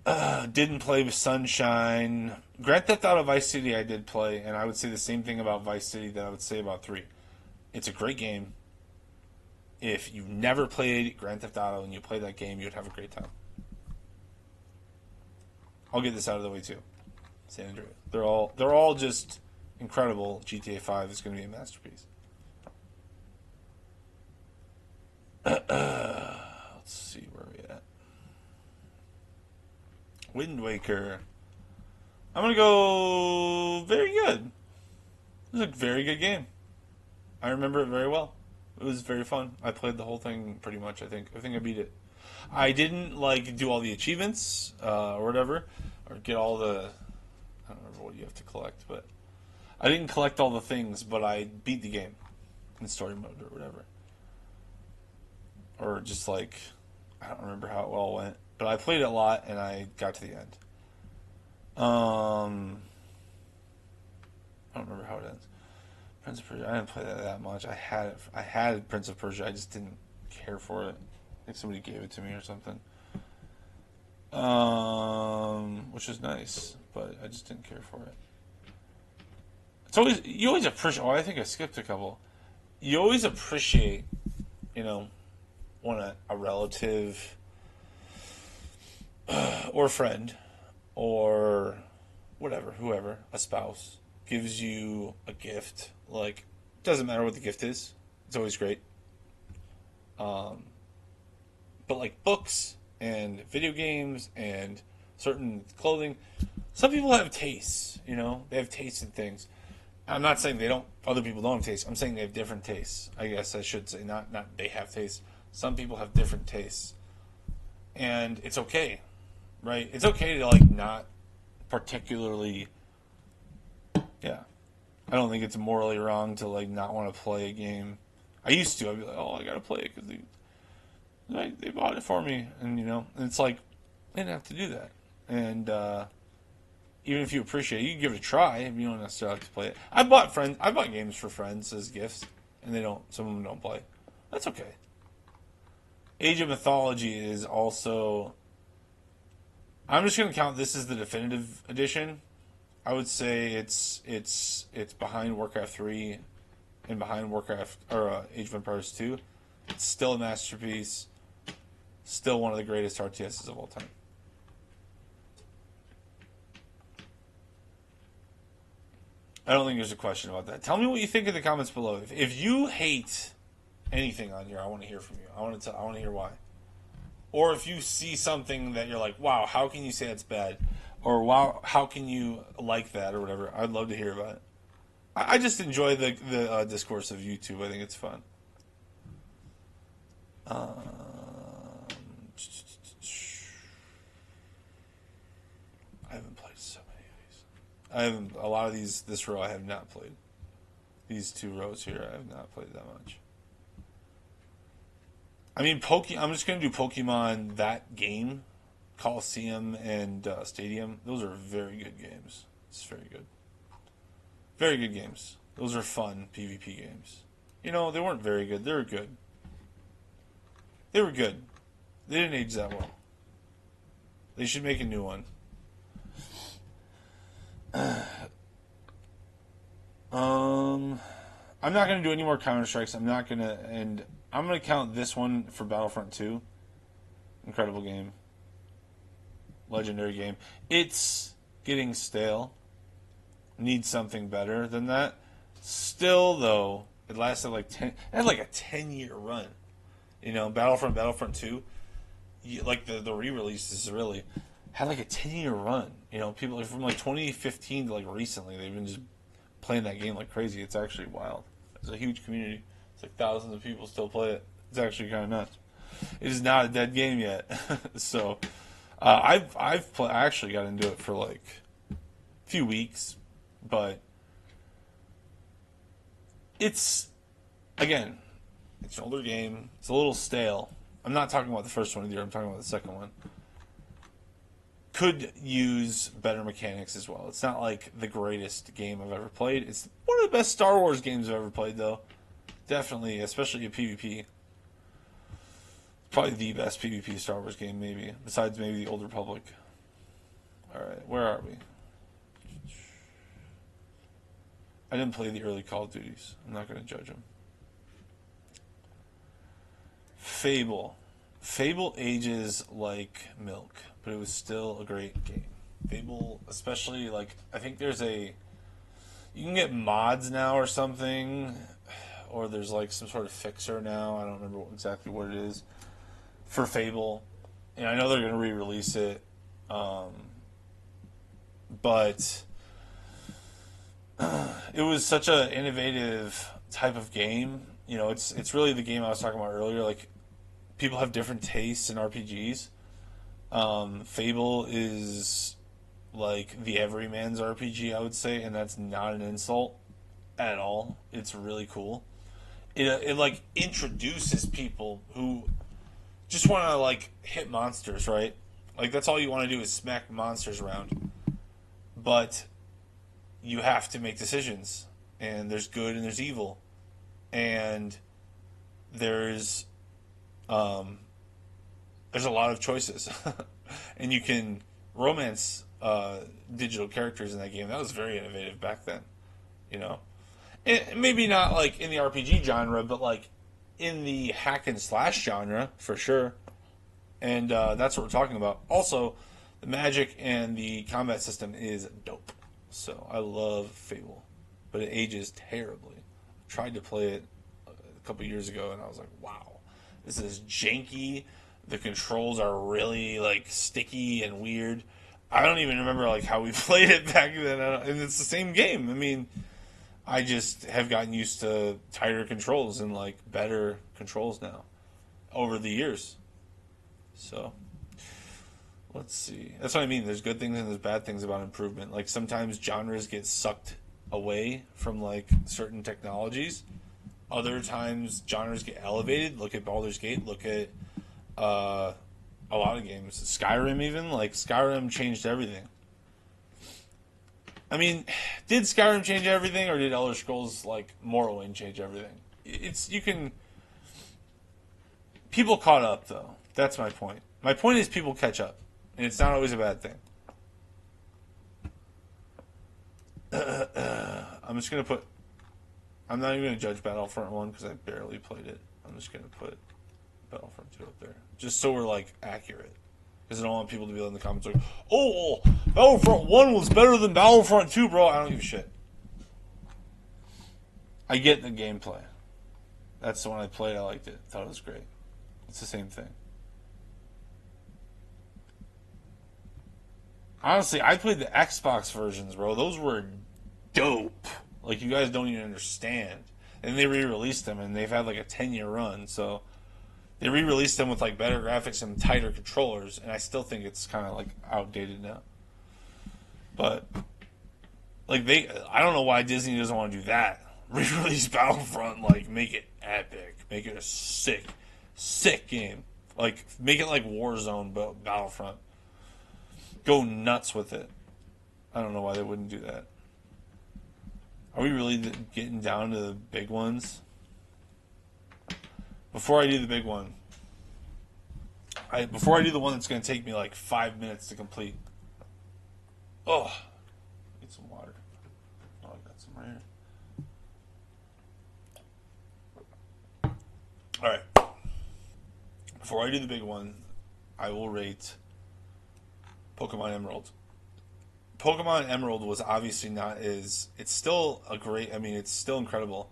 Didn't play with Sunshine. Grand Theft Auto Vice City I did play, and I would say the same thing about Vice City that I would say about 3. It's a great game. If you've never played Grand Theft Auto and you play that game, you'd have a great time. I'll get this out of the way too. San Andreas. They're all just incredible. GTA 5 is going to be a masterpiece. Let's see where we at. Wind Waker. I'm going to go very good. It was a very good game. I remember it very well. It was very fun. I played the whole thing pretty much, I think. I beat it. I didn't, like, do all the achievements or whatever, or get all the... I don't remember what you have to collect, but... I didn't collect all the things, but I beat the game in story mode or whatever. Or just, like... I don't remember how it all went. But I played it a lot, and I got to the end. I don't remember how it ends. Prince of Persia. I didn't play that much. I had Prince of Persia. I just didn't care for it. I think somebody gave it to me or something. Which is nice, but I just didn't care for it. You always appreciate. Oh, I think I skipped a couple. You always appreciate, when a relative or friend or whatever, whoever, a spouse gives you a gift. Like, doesn't matter what the gift is. It's always great. But like books and video games and certain clothing, some people have tastes. They have tastes in things. I'm not saying other people don't have tastes. I'm saying they have different tastes. I guess I should say not they have tastes. Some people have different tastes, and it's okay, right? It's okay to not particularly. Yeah, I don't think it's morally wrong to not want to play a game. I used to. I'd be like, oh, I gotta play it because they bought it for me, and and it's like they didn't have to do that. And even if you appreciate it, you can give it a try. If you don't necessarily have to play it. I bought games for friends as gifts, and some of them don't play. That's okay. Age of Mythology is also. I'm just gonna count this as the definitive edition. I would say it's behind Warcraft 3 and behind Warcraft or Age of Empires 2. It's still a masterpiece. Still one of the greatest RTSs of all time. I don't think there's a question about that. Tell me what you think in the comments below. If you hate anything on here, I want to hear from you. I want to hear why. Or if you see something that you're like, wow, how can you say it's bad? Or wow, how can you like that or whatever? I'd love to hear about it. I just enjoy the discourse of YouTube. I think it's fun. I haven't played so many of these. A lot of these. This row I have not played. These 2 rows here I have not played that much. I mean, I'm just gonna do Pokemon that game. Coliseum and Stadium, those are very good games. It's very good. Very good games. Those are fun PvP games. They weren't very good. They were good. They were good. They didn't age that well. They should make a new one. I'm not going to do any more Counter-Strikes. I'm not going to... And I'm going to count this one for Battlefront 2. Incredible game. Legendary game. It's getting stale. Needs something better than that. Still, though, it lasted like 10... It had like a 10-year run. You know, Battlefront 2, like the re-releases really, had like a 10-year run. You know, people from like 2015 to like recently, they've been just playing that game like crazy. It's actually wild. It's a huge community. It's like thousands of people still play it. It's actually kind of nuts. It is not a dead game yet. So, I actually got into it for like a few weeks, but it's, again, it's an older game. It's a little stale. I'm not talking about the first one either. I'm talking about the second one. Could use better mechanics as well. It's not like the greatest game I've ever played. It's one of the best Star Wars games I've ever played, though. Definitely, especially in PvP. Probably the best PvP Star Wars game, maybe. Besides maybe the Old Republic. Alright, where are we? I didn't play the early Call of Duties. I'm not going to judge them. Fable. Fable ages like milk, but it was still a great game. Fable, especially, like, I think there's a... You can get mods now or something, or there's, like, some sort of fixer now. I don't remember exactly what it is. For Fable. And I know they're going to re-release it. But... it was such an innovative type of game. You know, it's really the game I was talking about earlier. Like, people have different tastes in RPGs. Fable is like the everyman's RPG, I would say, and that's not an insult at all. It's really cool. It like introduces people who just want to like hit monsters, right? Like, that's all you want to do is smack monsters around. But you have to make decisions, and there's good and there's evil, and there's a lot of choices, and you can romance digital characters in that game. That was very innovative back then, you know. And maybe not like in the RPG genre, but like in the hack and slash genre for sure. And that's what we're talking about. Also, the magic and the combat system is dope. So I love Fable, but it ages terribly. I tried to play it a couple years ago, and I was like, wow, this is janky. The controls are really like sticky and weird. I don't even remember like how we played it back then, and it's the same game. I mean, I just have gotten used to tighter controls and like better controls now over the years. So let's see. That's what I mean. There's good things and there's bad things about improvement. Like, sometimes genres get sucked away from like certain technologies. Other times genres get elevated. Look at Baldur's Gate. Look at a lot of games. Skyrim even. Like, Skyrim changed everything. I mean, did Skyrim change everything, or did Elder Scrolls like Morrowind change everything? People caught up, though. That's my point. My point is people catch up, and it's not always a bad thing. I'm just going to put... I'm not even going to judge Battlefront 1 because I barely played it. I'm just going to put Battlefront 2 up there. Just so we're, like, accurate. Because I don't want people to be in the comments like, oh, well, Battlefront 1 was better than Battlefront 2, bro. I don't give a shit. I get the gameplay. That's the one I played. I liked it. Thought it was great. It's the same thing. Honestly, I played the Xbox versions, bro. Those were dope. Like, you guys don't even understand. And they re-released them, and they've had like a 10-year run. So they re-released them with like better graphics and tighter controllers, and I still think it's kind of like outdated now. But like, I don't know why Disney doesn't want to do that. Re-release Battlefront, like, make it epic, make it a sick game. Like, make it like Warzone, but Battlefront. Go nuts with it. I don't know why they wouldn't do that. Are we really getting down to the big ones? Before I do the big one, Before I do the one that's going to take me like 5 minutes to complete. Oh, need some water. Oh, I got some right here. All right. Before I do the big one, I will rate Pokemon Emerald. Pokemon Emerald was obviously not as. It's still a great. I mean, it's still incredible.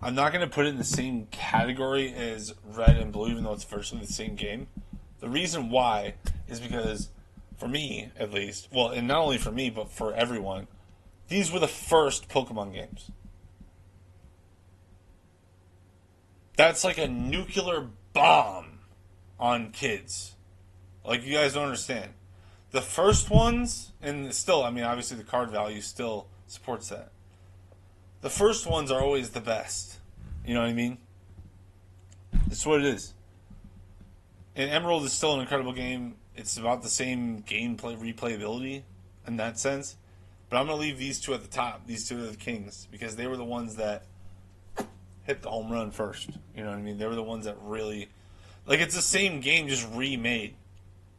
I'm not going to put it in the same category as Red and Blue, even though it's virtually the same game. The reason why is because, for me at least, well, and not only for me, but for everyone, these were the first Pokemon games. That's like a nuclear bomb on kids. Like, you guys don't understand. The first ones, and still, I mean, obviously the card value still supports that. The first ones are always the best. You know what I mean? It's what it is. And Emerald is still an incredible game. It's about the same gameplay replayability in that sense. But I'm going to leave these two at the top. These two are the kings. Because they were the ones that hit the home run first. You know what I mean? They were the ones that really... Like, it's the same game, just remade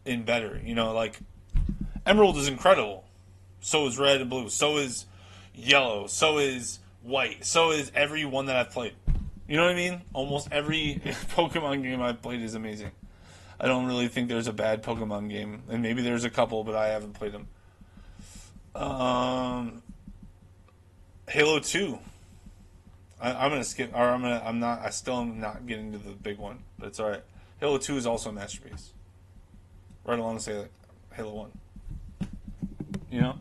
in better. You know, like... Emerald is incredible. So is Red and Blue. So is Yellow. So is White. So is every one that I've played. You know what I mean? Almost every Pokemon game I've played is amazing. I don't really think there's a bad Pokemon game. And maybe there's a couple, but I haven't played them. Halo 2. I'm gonna skip, or I still am not getting to the big one, but it's alright. Halo 2 is also a masterpiece. Right alongside like Halo 1. You know?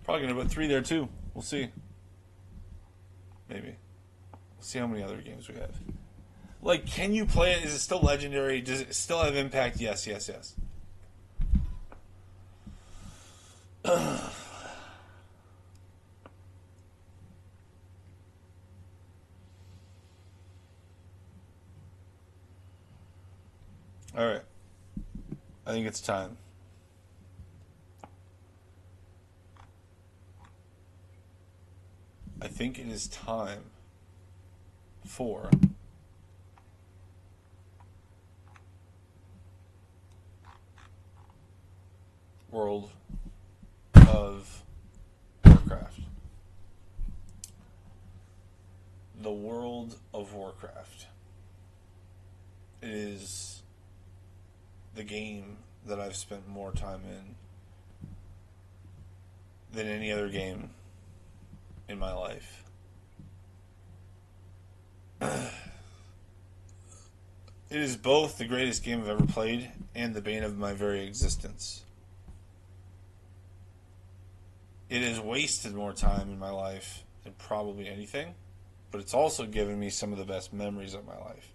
Probably gonna put 3 there too. We'll see. Maybe. We'll see how many other games we have. Like, can you play it? Is it still legendary? Does it still have impact? Yes, yes, yes. Alright. I think it's time. I think it is time for World of Warcraft. The World of Warcraft. It is the game that I've spent more time in than any other game in my life. It is both the greatest game I've ever played and the bane of my very existence. It has wasted more time in my life than probably anything, but it's also given me some of the best memories of my life.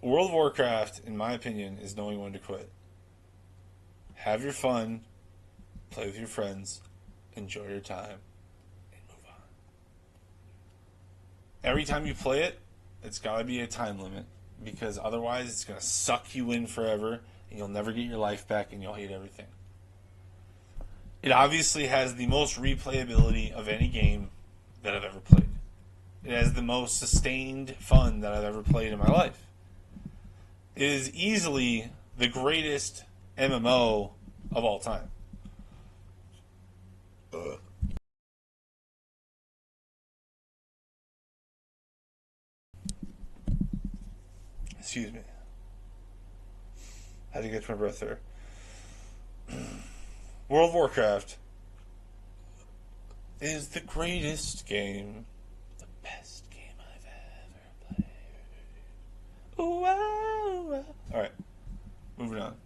World of Warcraft, in my opinion, is knowing when to quit. Have your fun, play with your friends, enjoy your time, and move on. Every time you play it, it's got to be a time limit, because otherwise it's going to suck you in forever, and you'll never get your life back, and you'll hate everything. It obviously has the most replayability of any game that I've ever played. It has the most sustained fun that I've ever played in my life. It is easily the greatest MMO of all time. Excuse me. Had to get my breath there. World of Warcraft is the greatest game, the best game I've ever played. Ooh, wow, wow. Alright, moving on.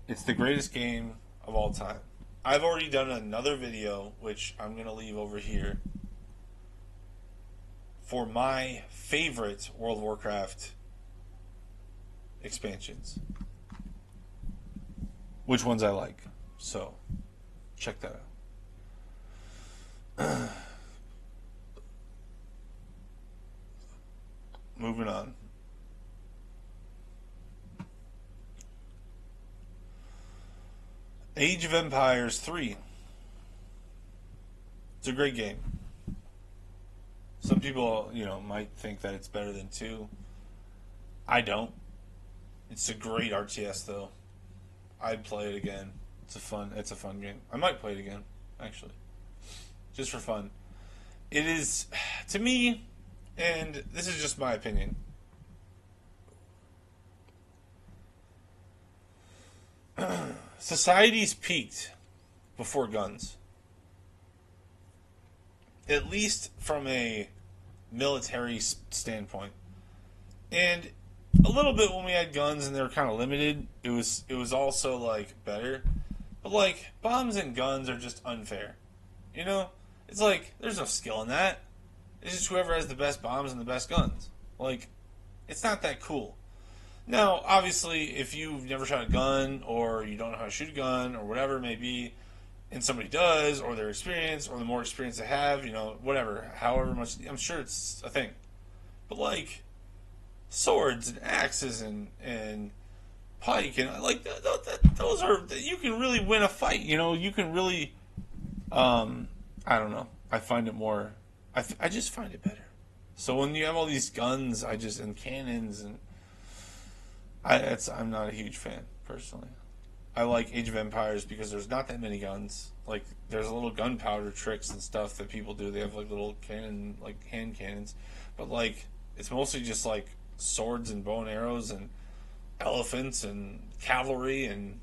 It's the greatest game of all time. I've already done another video, which I'm going to leave over here, for my favorite World of Warcraft expansions. Which ones I like. So, check that out. Moving on. Age of Empires 3. It's a great game. Some people, might think that it's better than 2. I don't. It's a great RTS though. I'd play it again. It's a fun game. I might play it again, actually. Just for fun. It is to me, and this is just my opinion. Society's peaked before guns. At least from a military standpoint. And a little bit when we had guns and they were kind of limited, it was also like better. But like bombs and guns are just unfair. You know, it's like there's no skill in that. It's just whoever has the best bombs and the best guns. Like, it's not that cool. Now, obviously, if you've never shot a gun or you don't know how to shoot a gun or whatever it may be, and somebody does, or their experience, or the more experience they have, whatever, however much, I'm sure it's a thing. But like swords and axes and pike and like those are, you can really win a fight. You can really, I don't know. I find it more. I just find it better. So when you have all these guns, and cannons I'm not a huge fan personally. I like Age of Empires because there's not that many guns. Like there's a little gunpowder tricks and stuff that people do. They have like little like hand cannons, but like it's mostly just like swords and bow and arrows and elephants and cavalry and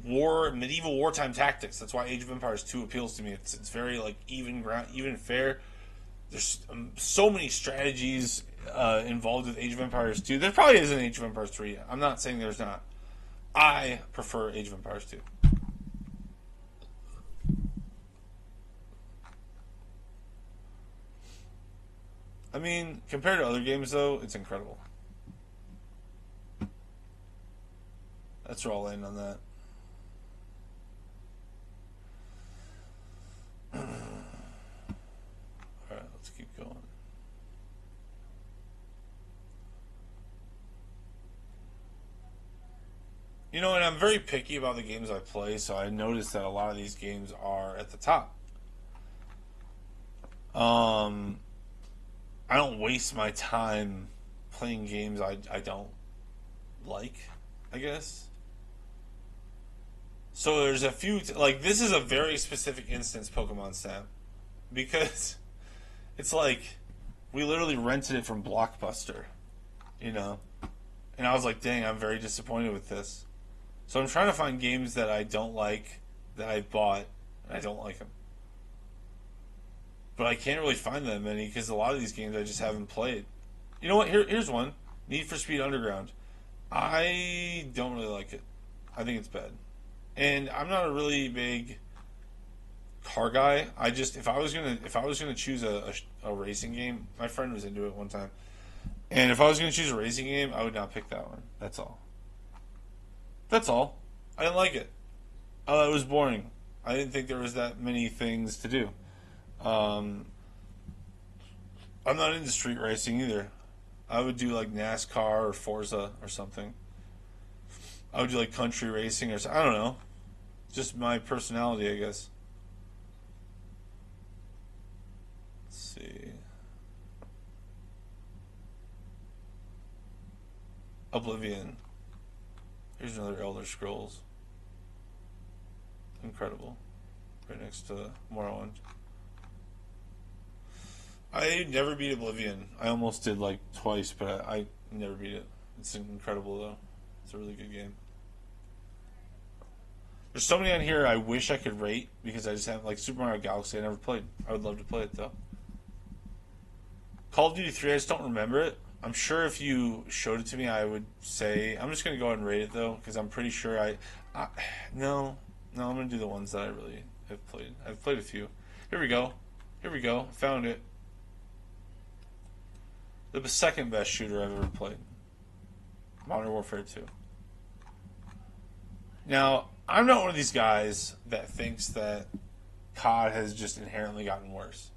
medieval wartime tactics. That's why Age of Empires 2 appeals to me. It's very like even ground, even fair. There's so many strategies involved with Age of Empires 2. There probably is an Age of Empires 3. I'm not saying there's not. I prefer Age of Empires 2. I mean, compared to other games, though, it's incredible. That's where I'll land on that. Alright, let's keep going. And I'm very picky about the games I play, so I noticed that a lot of these games are at the top. I don't waste my time playing games I don't like, I guess. So there's a few, like, this is a very specific instance, Pokemon Snap. Because it's like, we literally rented it from Blockbuster, you know? And I was like, dang, I'm very disappointed with this. So I'm trying to find games that I don't like, that I bought, and I don't like them. But I can't really find that many because a lot of these games I just haven't played. You know what? Here's one. Need for Speed Underground. I don't really like it. I think it's bad. And I'm not a really big car guy. If I was gonna choose a racing game, my friend was into it one time. And if I was gonna choose a racing game, I would not pick that one. That's all. That's all. I didn't like it. It was boring. I didn't think there was that many things to do. I'm not into street racing either. I would do like NASCAR or Forza or something. I would do like country racing or I don't know. Just my personality, I guess. Let's see. Oblivion. Here's another Elder Scrolls. Incredible. Right next to Morrowind. I never beat Oblivion. I almost did like twice, but I never beat it. It's incredible though. It's a really good game. There's so many on here I wish I could rate because I just haven't, like Super Mario Galaxy. I never played. I would love to play it though. Call of Duty 3, I just don't remember it. I'm sure if you showed it to me, I would say. I'm just gonna go ahead and rate it though because I'm pretty sure no, I'm gonna do the ones that I really have played. I've played a few. Here we go. Found it. The second best shooter I've ever played. Modern Warfare 2. Now, I'm not one of these guys that thinks that COD has just inherently gotten worse.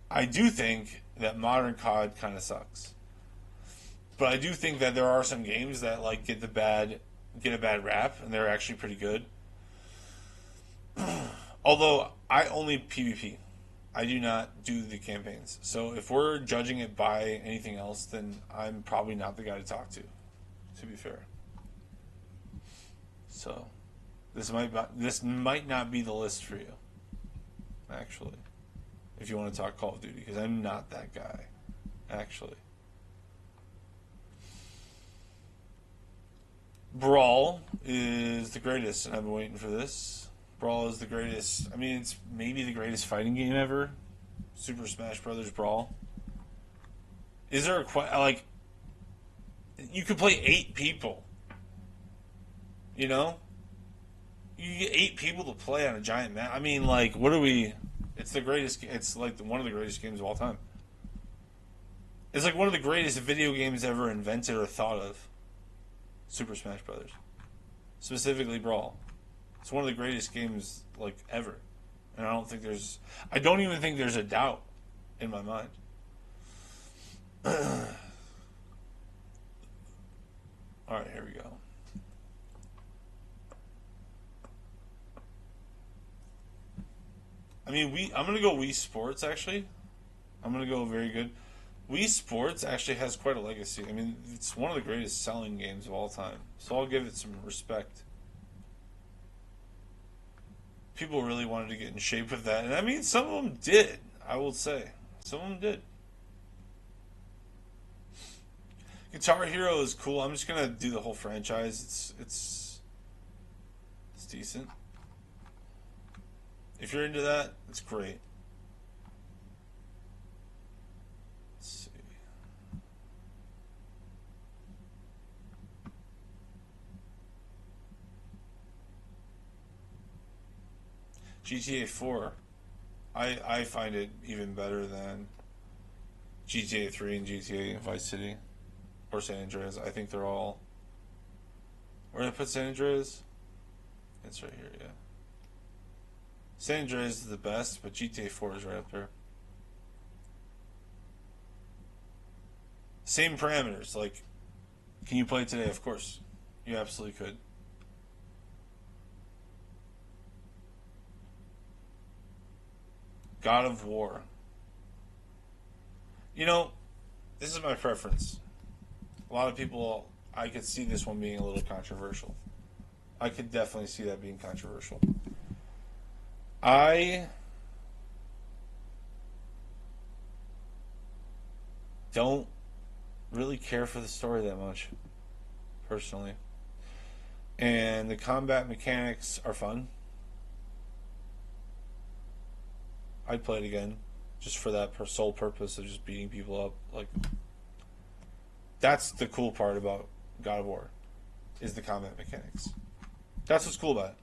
I do think that modern COD kind of sucks. But I do think that there are some games that like get a bad rap and they're actually pretty good. Although I only PvP. I do not do the campaigns. So if we're judging it by anything else, then I'm probably not the guy to talk to be fair. So this might not be the list for you, actually, if you want to talk Call of Duty, because I'm not that guy, actually. Brawl is the greatest, and I've been waiting for this. Brawl is the greatest. I mean, it's maybe the greatest fighting game ever. Super Smash Brothers Brawl. Is there like you could play 8 people? You know, you get 8 people to play on a giant map. I mean, like, what are we? It's the greatest. It's like one of the greatest games of all time. It's like one of the greatest video games ever invented or thought of. Super Smash Brothers, specifically Brawl. It's one of the greatest games like ever, and I don't even think there's a doubt in my mind. All right, here we go. I mean, I'm gonna go Wii Sports actually. I'm gonna go very good. Wii Sports actually has quite a legacy. I mean, it's one of the greatest selling games of all time. So I'll give it some respect. People really wanted to get in shape with that, and I mean, some of them did. I will say, some of them did. Guitar Hero is cool. I'm just gonna do the whole franchise. It's decent. If you're into that, it's great. Let's see. GTA 4. I find it even better than GTA 3 and GTA Vice City or San Andreas. I think they're all. Where did I put San Andreas? It's right here, yeah. San Andreas is the best, but GTA 4 is right up there. Same parameters. Like, can you play it today? Of course. You absolutely could. God of War. You know, this is my preference. A lot of people, I could see this one being a little controversial. I could definitely see that being controversial. I don't really care for the story that much, personally. And the combat mechanics are fun. I'd play it again, just for that sole purpose of just beating people up. Like, that's the cool part about God of War, is the combat mechanics. That's what's cool about it.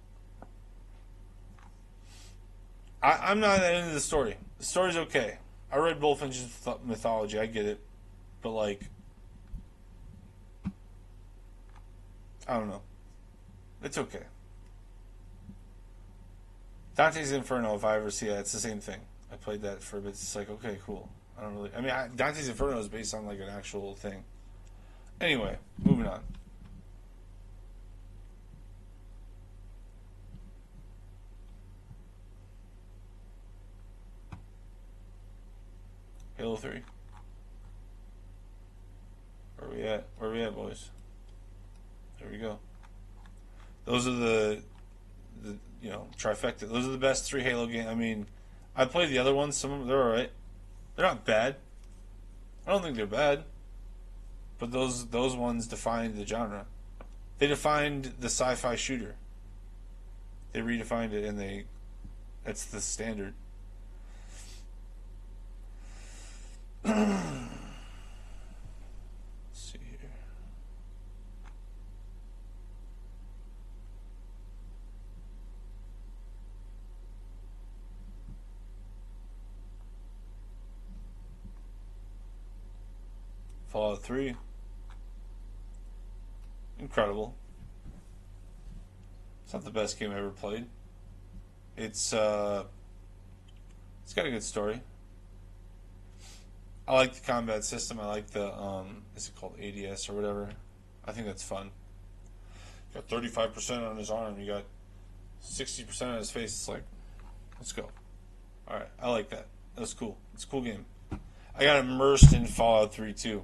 I'm not that into the story. The story's okay. I read Bullfinch's mythology. I get it, but like, I don't know. It's okay. Dante's Inferno, if I ever see that, it's the same thing. I played that for a bit. It's like, okay, cool. I don't really. I mean, Dante's Inferno is based on like an actual thing. Anyway, moving on. Halo 3. Where are we at? Where are we at, boys? There we go. Those are the trifecta. Those are the best 3 Halo games. I mean, I played the other ones. Some of them, they're alright. They're not bad. I don't think they're bad. But those ones defined the genre. They defined the sci-fi shooter. They redefined it, and that's the standard. Let's see here. Fallout 3. Incredible. It's not the best game I ever played. It's got a good story. I like the combat system. I like the is it called ADS or whatever? I think that's fun. You got 35% on his arm. You got 60% on his face. It's like, let's go. All right, I like that. That was cool. It's a cool game. I got immersed in Fallout 3 too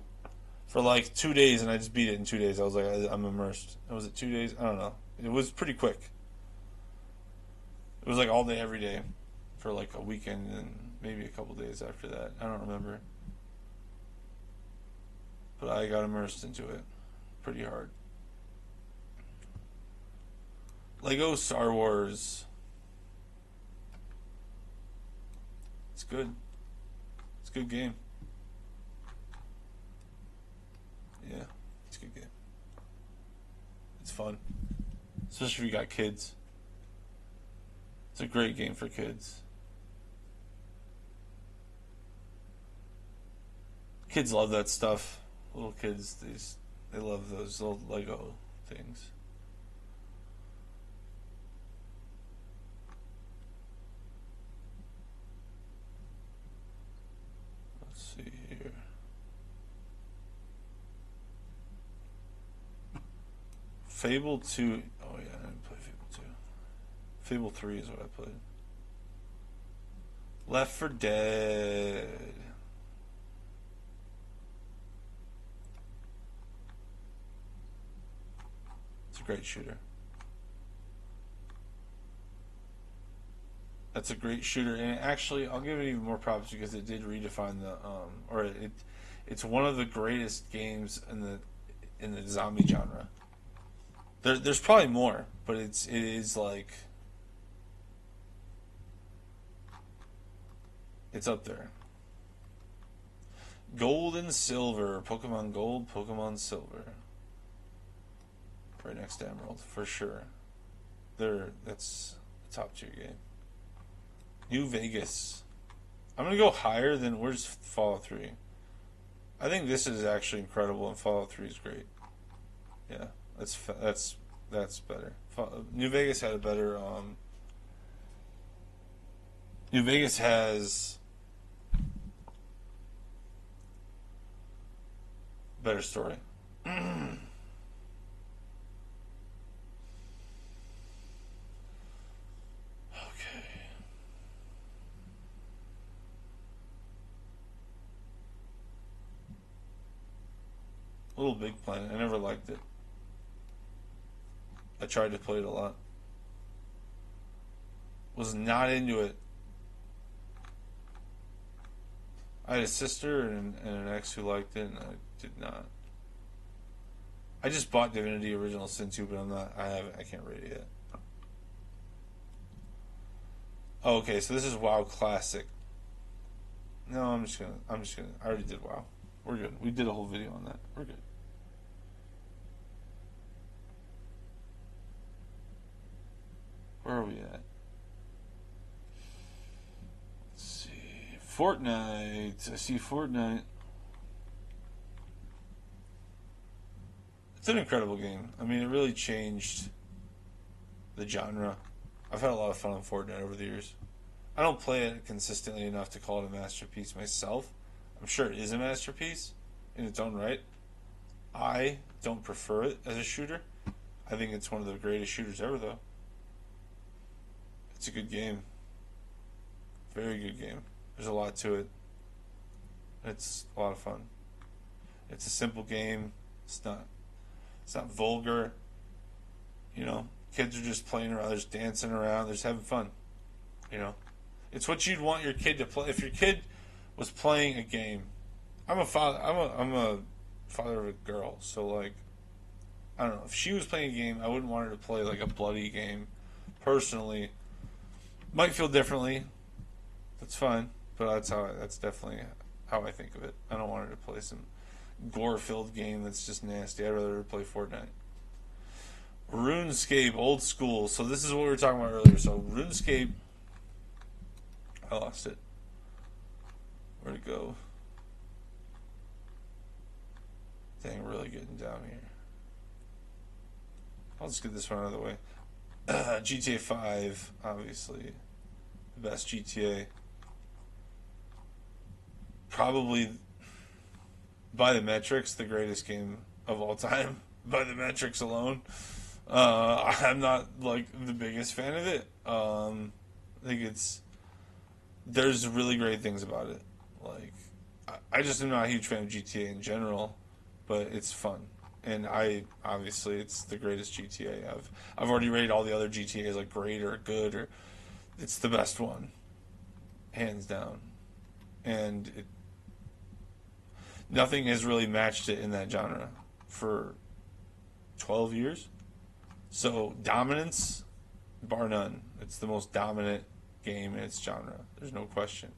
for like 2 days, and I just beat it in 2 days. I was like, I'm immersed. Was it 2 days? I don't know. It was pretty quick. It was like all day, every day, for like a weekend and maybe a couple days after that. I don't remember, but I got immersed into it pretty hard. Lego Star Wars. It's good. It's a good game. Yeah, it's a good game. It's fun, especially if you got kids. It's a great game for kids. Kids love that stuff. Little kids, they love those little Lego things. Let's see here. Fable 2. Oh, yeah, I didn't play Fable 2. Fable 3 is what I played. Left 4 Dead. It's a great shooter. That's a great shooter, and actually, I'll give it even more props because it did redefine the or it's one of the greatest games in the zombie genre. There's probably more, but it is like it's up there. Gold and Silver, Pokemon Gold, Pokemon Silver, right next to Emerald for sure. That's a top tier game. New Vegas. I'm gonna go higher than where's Fallout 3. I think this is actually incredible, and Fallout 3 is great. Yeah, that's better. New Vegas had a better. New Vegas has better story. Little Big Planet. I never liked it. I tried to play it a lot. Was not into it. I had a sister and an ex who liked it, and I did not. I just bought Divinity Original Sin 2, but I'm not. I can't rate it yet. Oh, okay, so this is WoW Classic. No, I'm just gonna. I already did WoW. We're good. We did a whole video on that. We're good. Where are we at? Let's see. Fortnite. I see Fortnite. It's an incredible game. I mean, it really changed the genre. I've had a lot of fun on Fortnite over the years. I don't play it consistently enough to call it a masterpiece myself. I'm sure it is a masterpiece in its own right. I don't prefer it as a shooter. I think it's one of the greatest shooters ever, though. It's a good game. Very good game. There's a lot to it. It's a lot of fun. It's a simple game. It's not vulgar. You know, kids are just playing around, they're just dancing around, they're just having fun. You know, it's what you'd want your kid to play. If your kid was playing a game, I'm a father. I'm a father of a girl, so like, I don't know. If she was playing a game, I wouldn't want her to play like a bloody game. Personally, might feel differently. That's fine, but that's definitely how I think of it. I don't want her to play some gore-filled game that's just nasty. I'd rather play Fortnite. RuneScape, old school. So this is what we were talking about earlier. So RuneScape, I lost it. Where'd it go? Dang, we're really getting down here. I'll just get this one out of the way. GTA 5, obviously, the best GTA. Probably, by the metrics, the greatest game of all time. By the metrics alone. I'm not like the biggest fan of it. I think there's really great things about it. Like, I just am not a huge fan of GTA in general, but it's fun. And I obviously it's the greatest GTA. I've already rated all the other GTAs like great or good or it's the best one, hands down. And nothing has really matched it in that genre for 12 years. So dominance, bar none. It's the most dominant game in its genre. There's no question.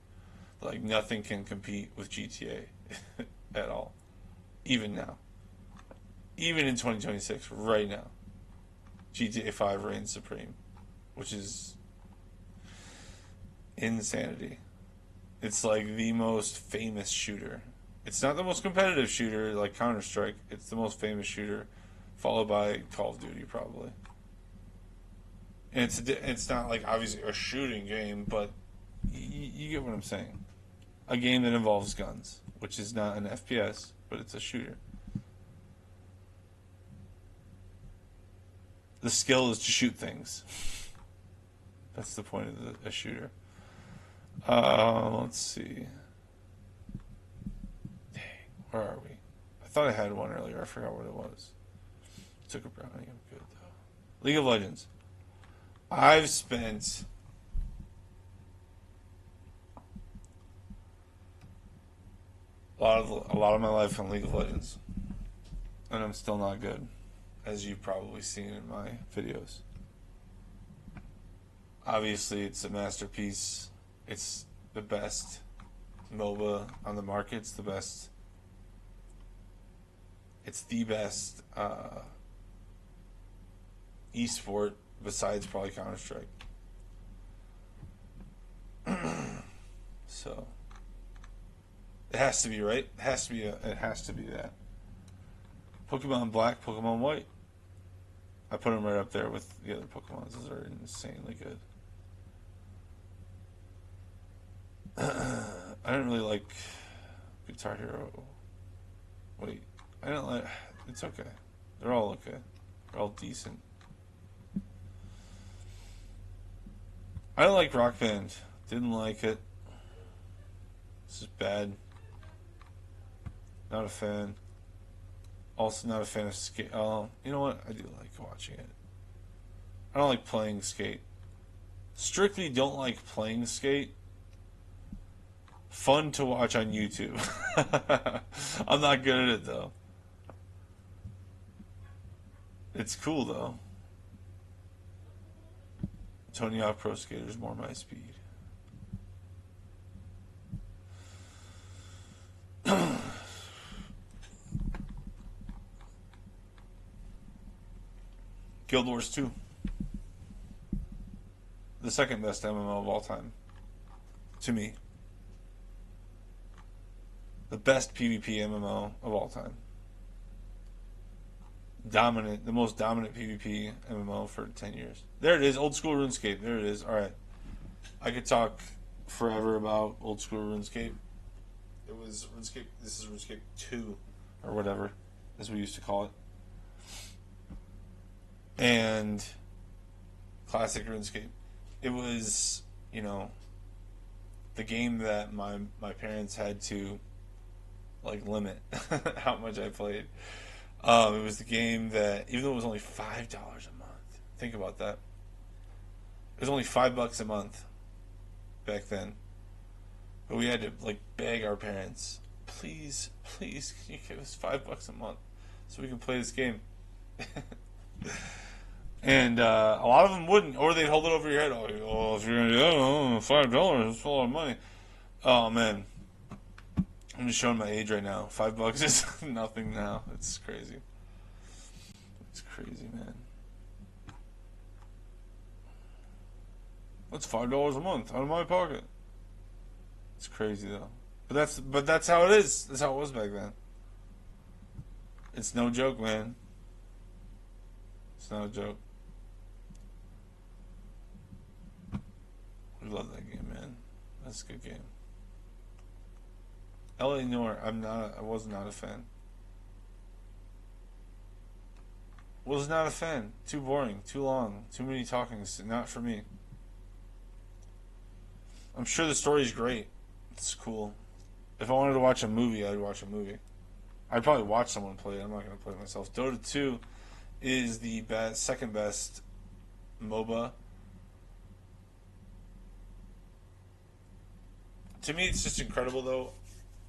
Like nothing can compete with GTA at all. Even now. Even in 2026, right now. GTA 5 reigns supreme, which is insanity. It's like the most famous shooter. It's not the most competitive shooter like Counter Strike. It's the most famous shooter, followed by Call of Duty probably. And it's not like obviously a shooting game, but you get what I'm saying. A game that involves guns, which is not an FPS, but it's a shooter. The skill is to shoot things. That's the point of a shooter. Let's see. Dang, where are we? I thought I had one earlier. I forgot what it was. Took a brownie. I'm good though. League of Legends. I've spent a lot of my life on League of Legends, and I'm still not good, as you've probably seen in my videos. Obviously, it's a masterpiece. It's the best MOBA on the market. It's the best. It's the best esport besides probably Counter Strike. So it has to be right. It has to be. It has to be that. Pokemon Black, Pokemon White. I put them right up there with the other Pokemons. Those are insanely good. I didn't really like Guitar Hero. Wait, I didn't like. It's okay. They're all okay. They're all decent. I don't like Rock Band. Didn't like it. This is bad. Not a fan. Also not a fan of Skate. You know what? I do like watching it. I don't like playing Skate. Strictly don't like playing Skate. Fun to watch on YouTube. I'm not good at it though. It's cool though. Tony Hawk Pro Skater is more my speed. Guild Wars 2. The second best MMO of all time. To me. The best PvP MMO of all time. Dominant, the most dominant PvP MMO for 10 years. There it is, old school RuneScape. There it is. Alright. I could talk forever about old school RuneScape. It was RuneScape, this is RuneScape 2, or whatever, as we used to call it. And classic RuneScape. It was, you know, the game that my parents had to like limit how much I played. It was the game that, even though it was only $5 a month, think about that. It was only $5 a month back then. But we had to like beg our parents, please, please, can you give us $5 a month so we can play this game? And a lot of them wouldn't, or they'd hold it over your head. Oh, if you're gonna do that, $5 is a lot of money. Oh man, I'm just showing my age right now. $5 is nothing now. It's crazy. It's crazy, man. That's $5 a month out of my pocket. It's crazy though. But that's how it is. That's how it was back then. It's no joke, man. It's not a joke. We love that game, man. That's a good game. LA Noire, I was not a fan. Was not a fan. Too boring, too long, too many talkings, not for me. I'm sure the story's great. It's cool. If I wanted to watch a movie, I'd watch a movie. I'd probably watch someone play it. I'm not going to play it myself. Dota 2 is the second best MOBA. To me, it's just incredible, though.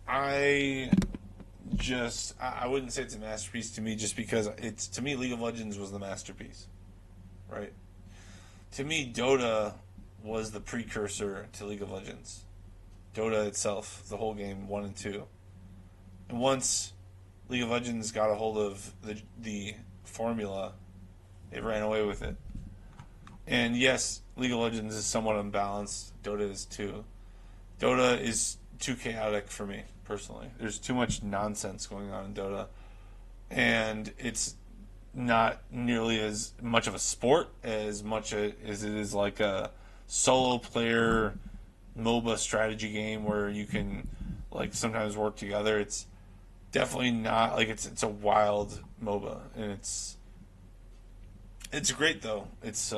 I wouldn't say it's a masterpiece to me, just because to me, League of Legends was the masterpiece, right? To me, Dota was the precursor to League of Legends. Dota itself, the whole game, 1 and 2. And once League of Legends got a hold of the formula, it ran away with it. And yes, League of Legends is somewhat unbalanced. Dota is too. Dota is too chaotic for me, personally. There's too much nonsense going on in Dota. And it's not nearly as much of a sport as much as it is like a solo player MOBA strategy game where you can like sometimes work together. It's definitely not like it's a wild MOBA, and it's great though. It's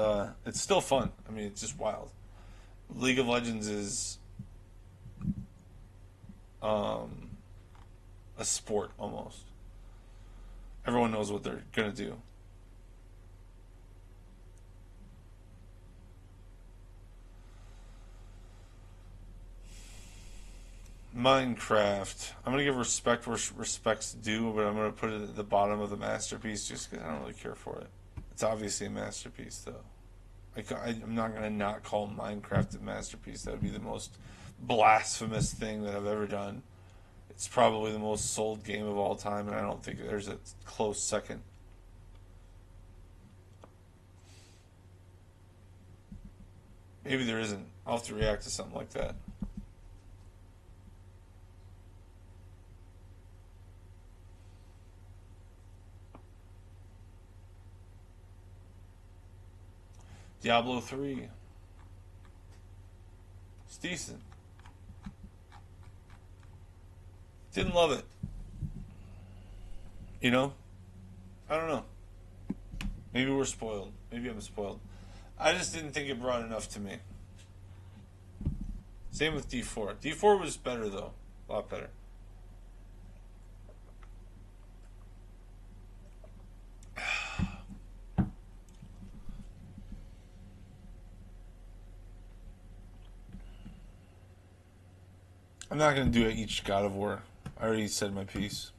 still fun. I mean, it's just wild. League of Legends is a sport almost. Everyone knows what they're gonna do. Minecraft. I'm gonna give respect where respect's due, but I'm gonna put it at the bottom of the masterpiece just because I don't really care for it. It's obviously a masterpiece, though. I'm not gonna not call Minecraft a masterpiece. That would be the most blasphemous thing that I've ever done. It's probably the most sold game of all time, and I don't think there's a close second. Maybe there isn't. I'll have to react to something like that. Diablo 3. It's decent. Didn't love it. You know? I don't know. Maybe we're spoiled. Maybe I'm spoiled. I just didn't think it brought enough to me. Same with D4. D4 was better, though. A lot better. I'm not going to do each God of War. I already said my piece.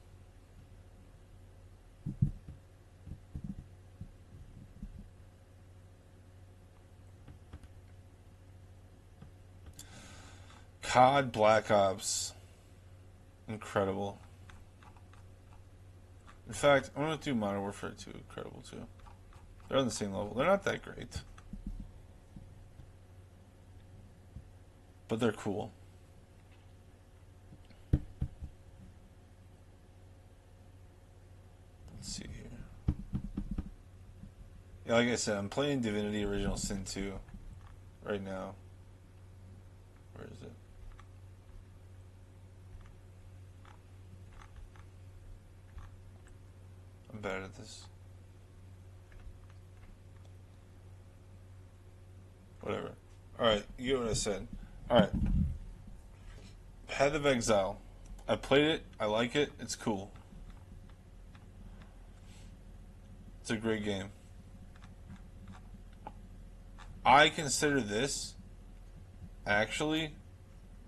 COD Black Ops. Incredible. In fact, I'm going to do Modern Warfare 2. Incredible, too. They're on the same level. They're not that great. But they're cool. Let's see here. Yeah, like I said, I'm playing Divinity Original Sin 2 right now. Where is it? I'm bad at this. Whatever. Alright, you get what I said. Alright. Path of Exile. I played it. I like it. It's cool. It's a great game. I consider this actually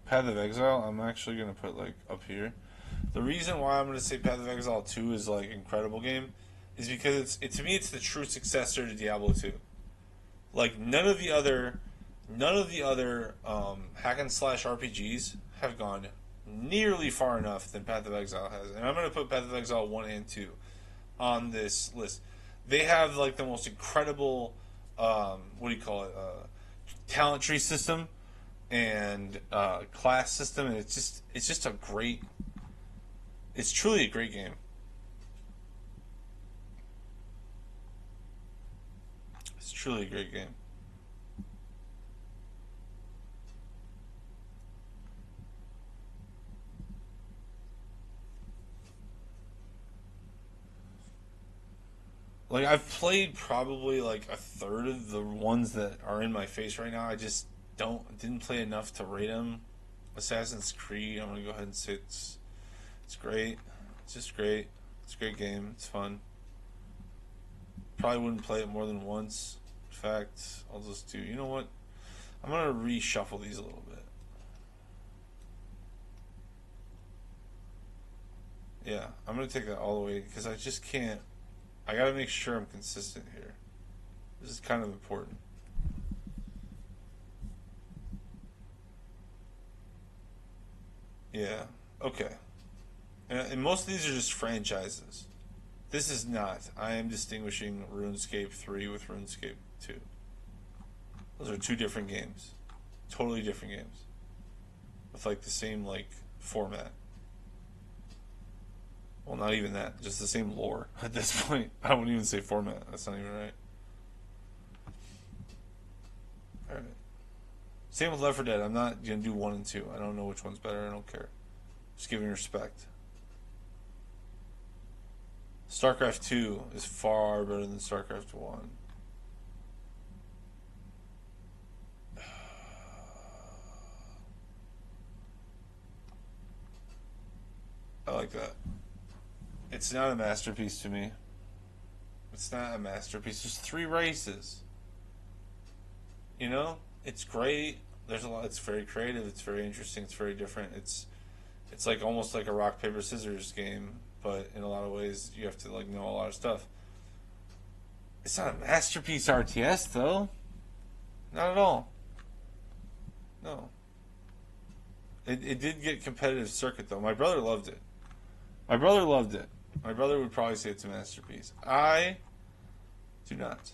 Path of Exile. I'm actually gonna put like up here. The reason why I'm gonna say Path of Exile 2 is like incredible game is because to me it's the true successor to Diablo 2. Like none of the other hack and slash RPGs have gone nearly far enough than Path of Exile has, and I'm gonna put Path of Exile 1 and 2 on this list. They have like the most incredible what do you call it, talent tree system and class system, and it's just a great. It's truly a great game. It's truly a great game. Like I've played probably like a third of the ones that are in my face right now. didn't play enough to rate them. Assassin's Creed, I'm gonna go ahead and say it's great. It's just great. It's a great game. It's fun. Probably wouldn't play it more than once. In fact, I'll just do. You know what? I'm gonna reshuffle these a little bit. Yeah, I'm gonna take that all the way because I just can't. I gotta make sure I'm consistent here. This is kind of important. Yeah. Okay. And most of these are just franchises. This is not. I am distinguishing RuneScape 3 with RuneScape 2. Those are two different games. Totally different games. With like the same like format. Well, not even that. Just the same lore at this point. I wouldn't even say format. That's not even right. Alright. Same with Left 4 Dead. I'm not going to do 1 and 2. I don't know which one's better. I don't care. Just giving respect. StarCraft 2 is far better than StarCraft 1. I like that. It's not a masterpiece to me. It's not a masterpiece. There's 3 races. You know? It's great. There's a lot. It's very creative. It's very interesting. It's very different. It's like almost like a rock paper scissors game, but in a lot of ways you have to like know a lot of stuff. It's not a masterpiece RTS though. Not at all. No. It did get competitive circuit though. My brother loved it. My brother loved it. My brother would probably say it's a masterpiece. I do not.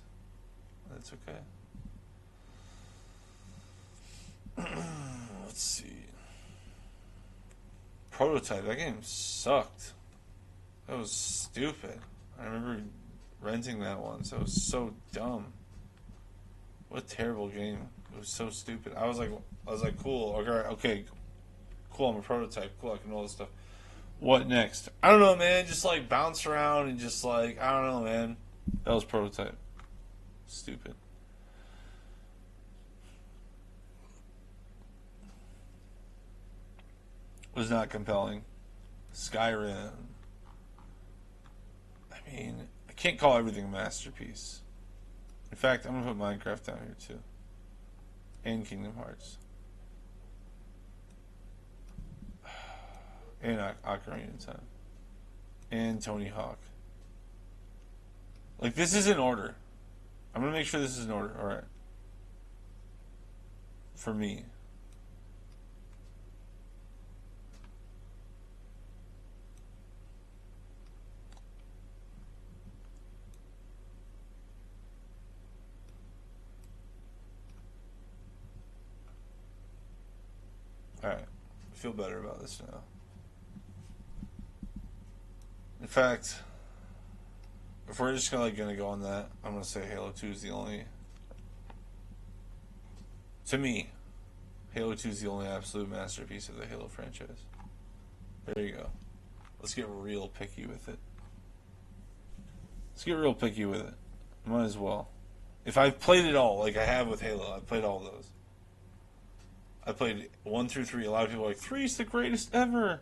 That's okay. Let's see. Prototype. That game sucked. That was stupid. I remember renting that once. That was so dumb. What a terrible game. It was so stupid. I was like, cool. Okay, cool. I'm a prototype. Cool. I can do all this stuff. What next? I don't know, man. Just like bounce around and just like I don't know, man. That was prototype. Stupid. Was not compelling. Skyrim. I mean, I can't call everything a masterpiece. In fact, I'm gonna put Minecraft down here too, and Kingdom Hearts, and Ocarina of Time, and Tony Hawk. Like this is in order. I'm gonna make sure this is in order. All right. For me. Alright. I feel better about this now. In fact, if we're just gonna go on that, I'm gonna say Halo 2 is the only. To me, Halo 2 is the only absolute masterpiece of the Halo franchise. There you go. Let's get real picky with it. Let's get real picky with it. Might as well. If I've played it all, like I have with Halo, I've played all those. I played 1 through 3. A lot of people are like, 3 is the greatest ever.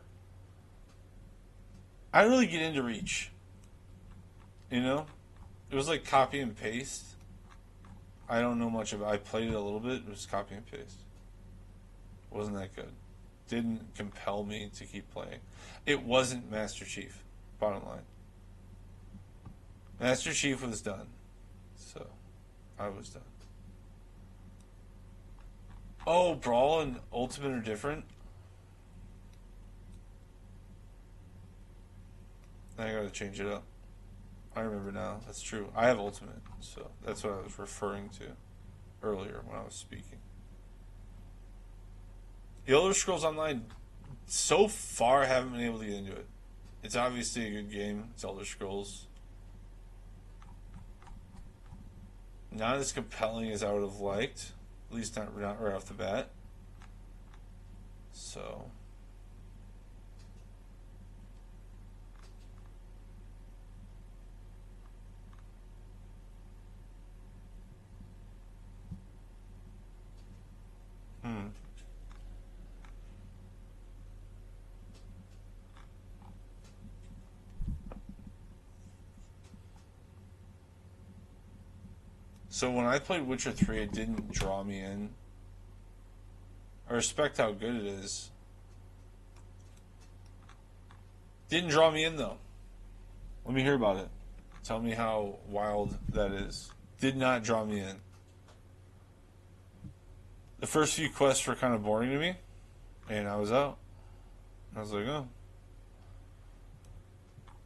I really get into Reach. You know? It was like copy and paste. I don't know much about it. I played it a little bit. It was copy and paste. Wasn't that good. Didn't compel me to keep playing. It wasn't Master Chief. Bottom line. Master Chief was done. So, I was done. Oh, Brawl and Ultimate are different? I gotta change it up. I remember now. That's true. I have Ultimate, so that's what I was referring to earlier when I was speaking. The Elder Scrolls Online, so far, I haven't been able to get into it. It's obviously a good game. It's Elder Scrolls. Not as compelling as I would have liked. At least not right off the bat. So. So when I played Witcher 3, it didn't draw me in. I respect how good it is. Didn't draw me in, though. Let me hear about it. Tell me how wild that is. Did not draw me in. The first few quests were kind of boring to me, and I was out. I was like, oh.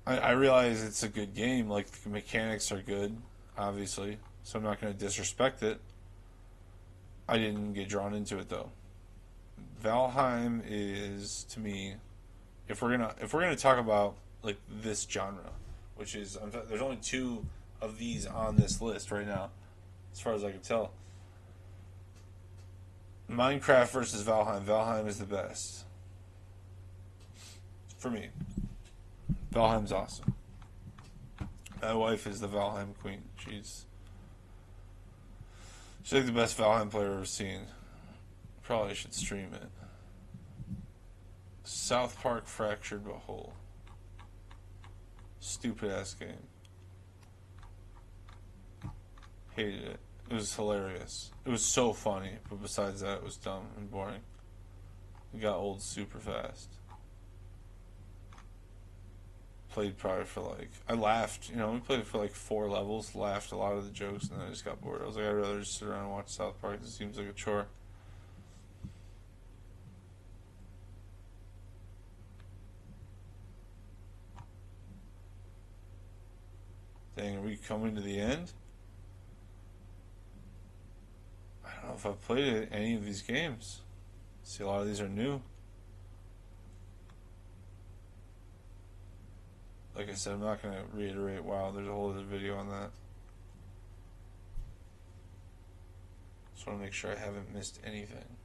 I realize it's a good game. Like, the mechanics are good, obviously, so I'm not going to disrespect it. I didn't get drawn into it, though. Valheim is, to me, if we're gonna talk about like this genre, which is there's only 2 of these on this list right now, as far as I can tell. Minecraft versus Valheim. Valheim is the best for me. Valheim's awesome. My wife is the Valheim queen. She's like the best Valheim player I've ever seen. Probably should stream it. South Park Fractured But Whole. Stupid ass game. Hated it. It was hilarious. It was so funny, but besides that, it was dumb and boring. It got old super fast. Played probably for like, I laughed, we played it for like 4 levels, laughed a lot of the jokes, and then I just got bored. I was like, I'd rather just sit around and watch South Park. It seems like a chore. Dang, are we coming to the end? I don't know if I've played any of these games. See, a lot of these are new. Like I said, I'm not going to reiterate WoW. There's a whole other video on that. Just want to make sure I haven't missed anything.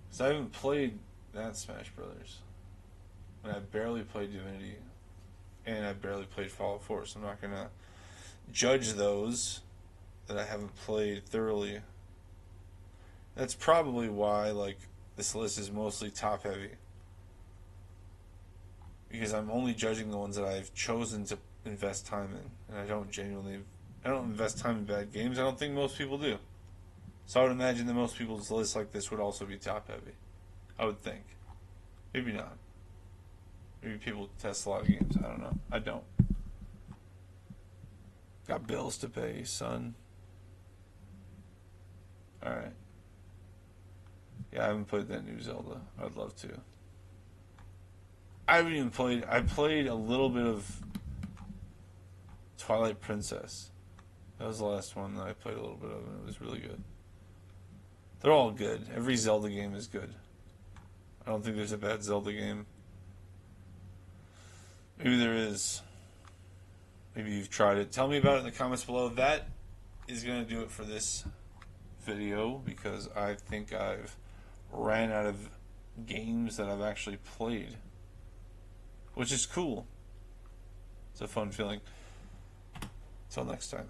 Because I haven't played that Smash Brothers. And I barely played Divinity. And I barely played Fallout 4. So I'm not going to judge those that I haven't played thoroughly. That's probably why, like, this list is mostly top heavy. Because I'm only judging the ones that I've chosen to invest time in. And I don't invest time in bad games. I don't think most people do. So I would imagine that most people's lists like this would also be top heavy. I would think. Maybe not. Maybe people test a lot of games. I don't know. I don't. Got bills to pay, son. Alright. Yeah, I haven't played that new Zelda. I'd love to. I haven't even played... I played a little bit of Twilight Princess. That was the last one that I played a little bit of, and it was really good. They're all good. Every Zelda game is good. I don't think there's a bad Zelda game. Maybe there is. Maybe you've tried it. Tell me about it in the comments below. That is going to do it for this video, because I think I've ran out of games that I've actually played, which is cool. It's a fun feeling. Till next time.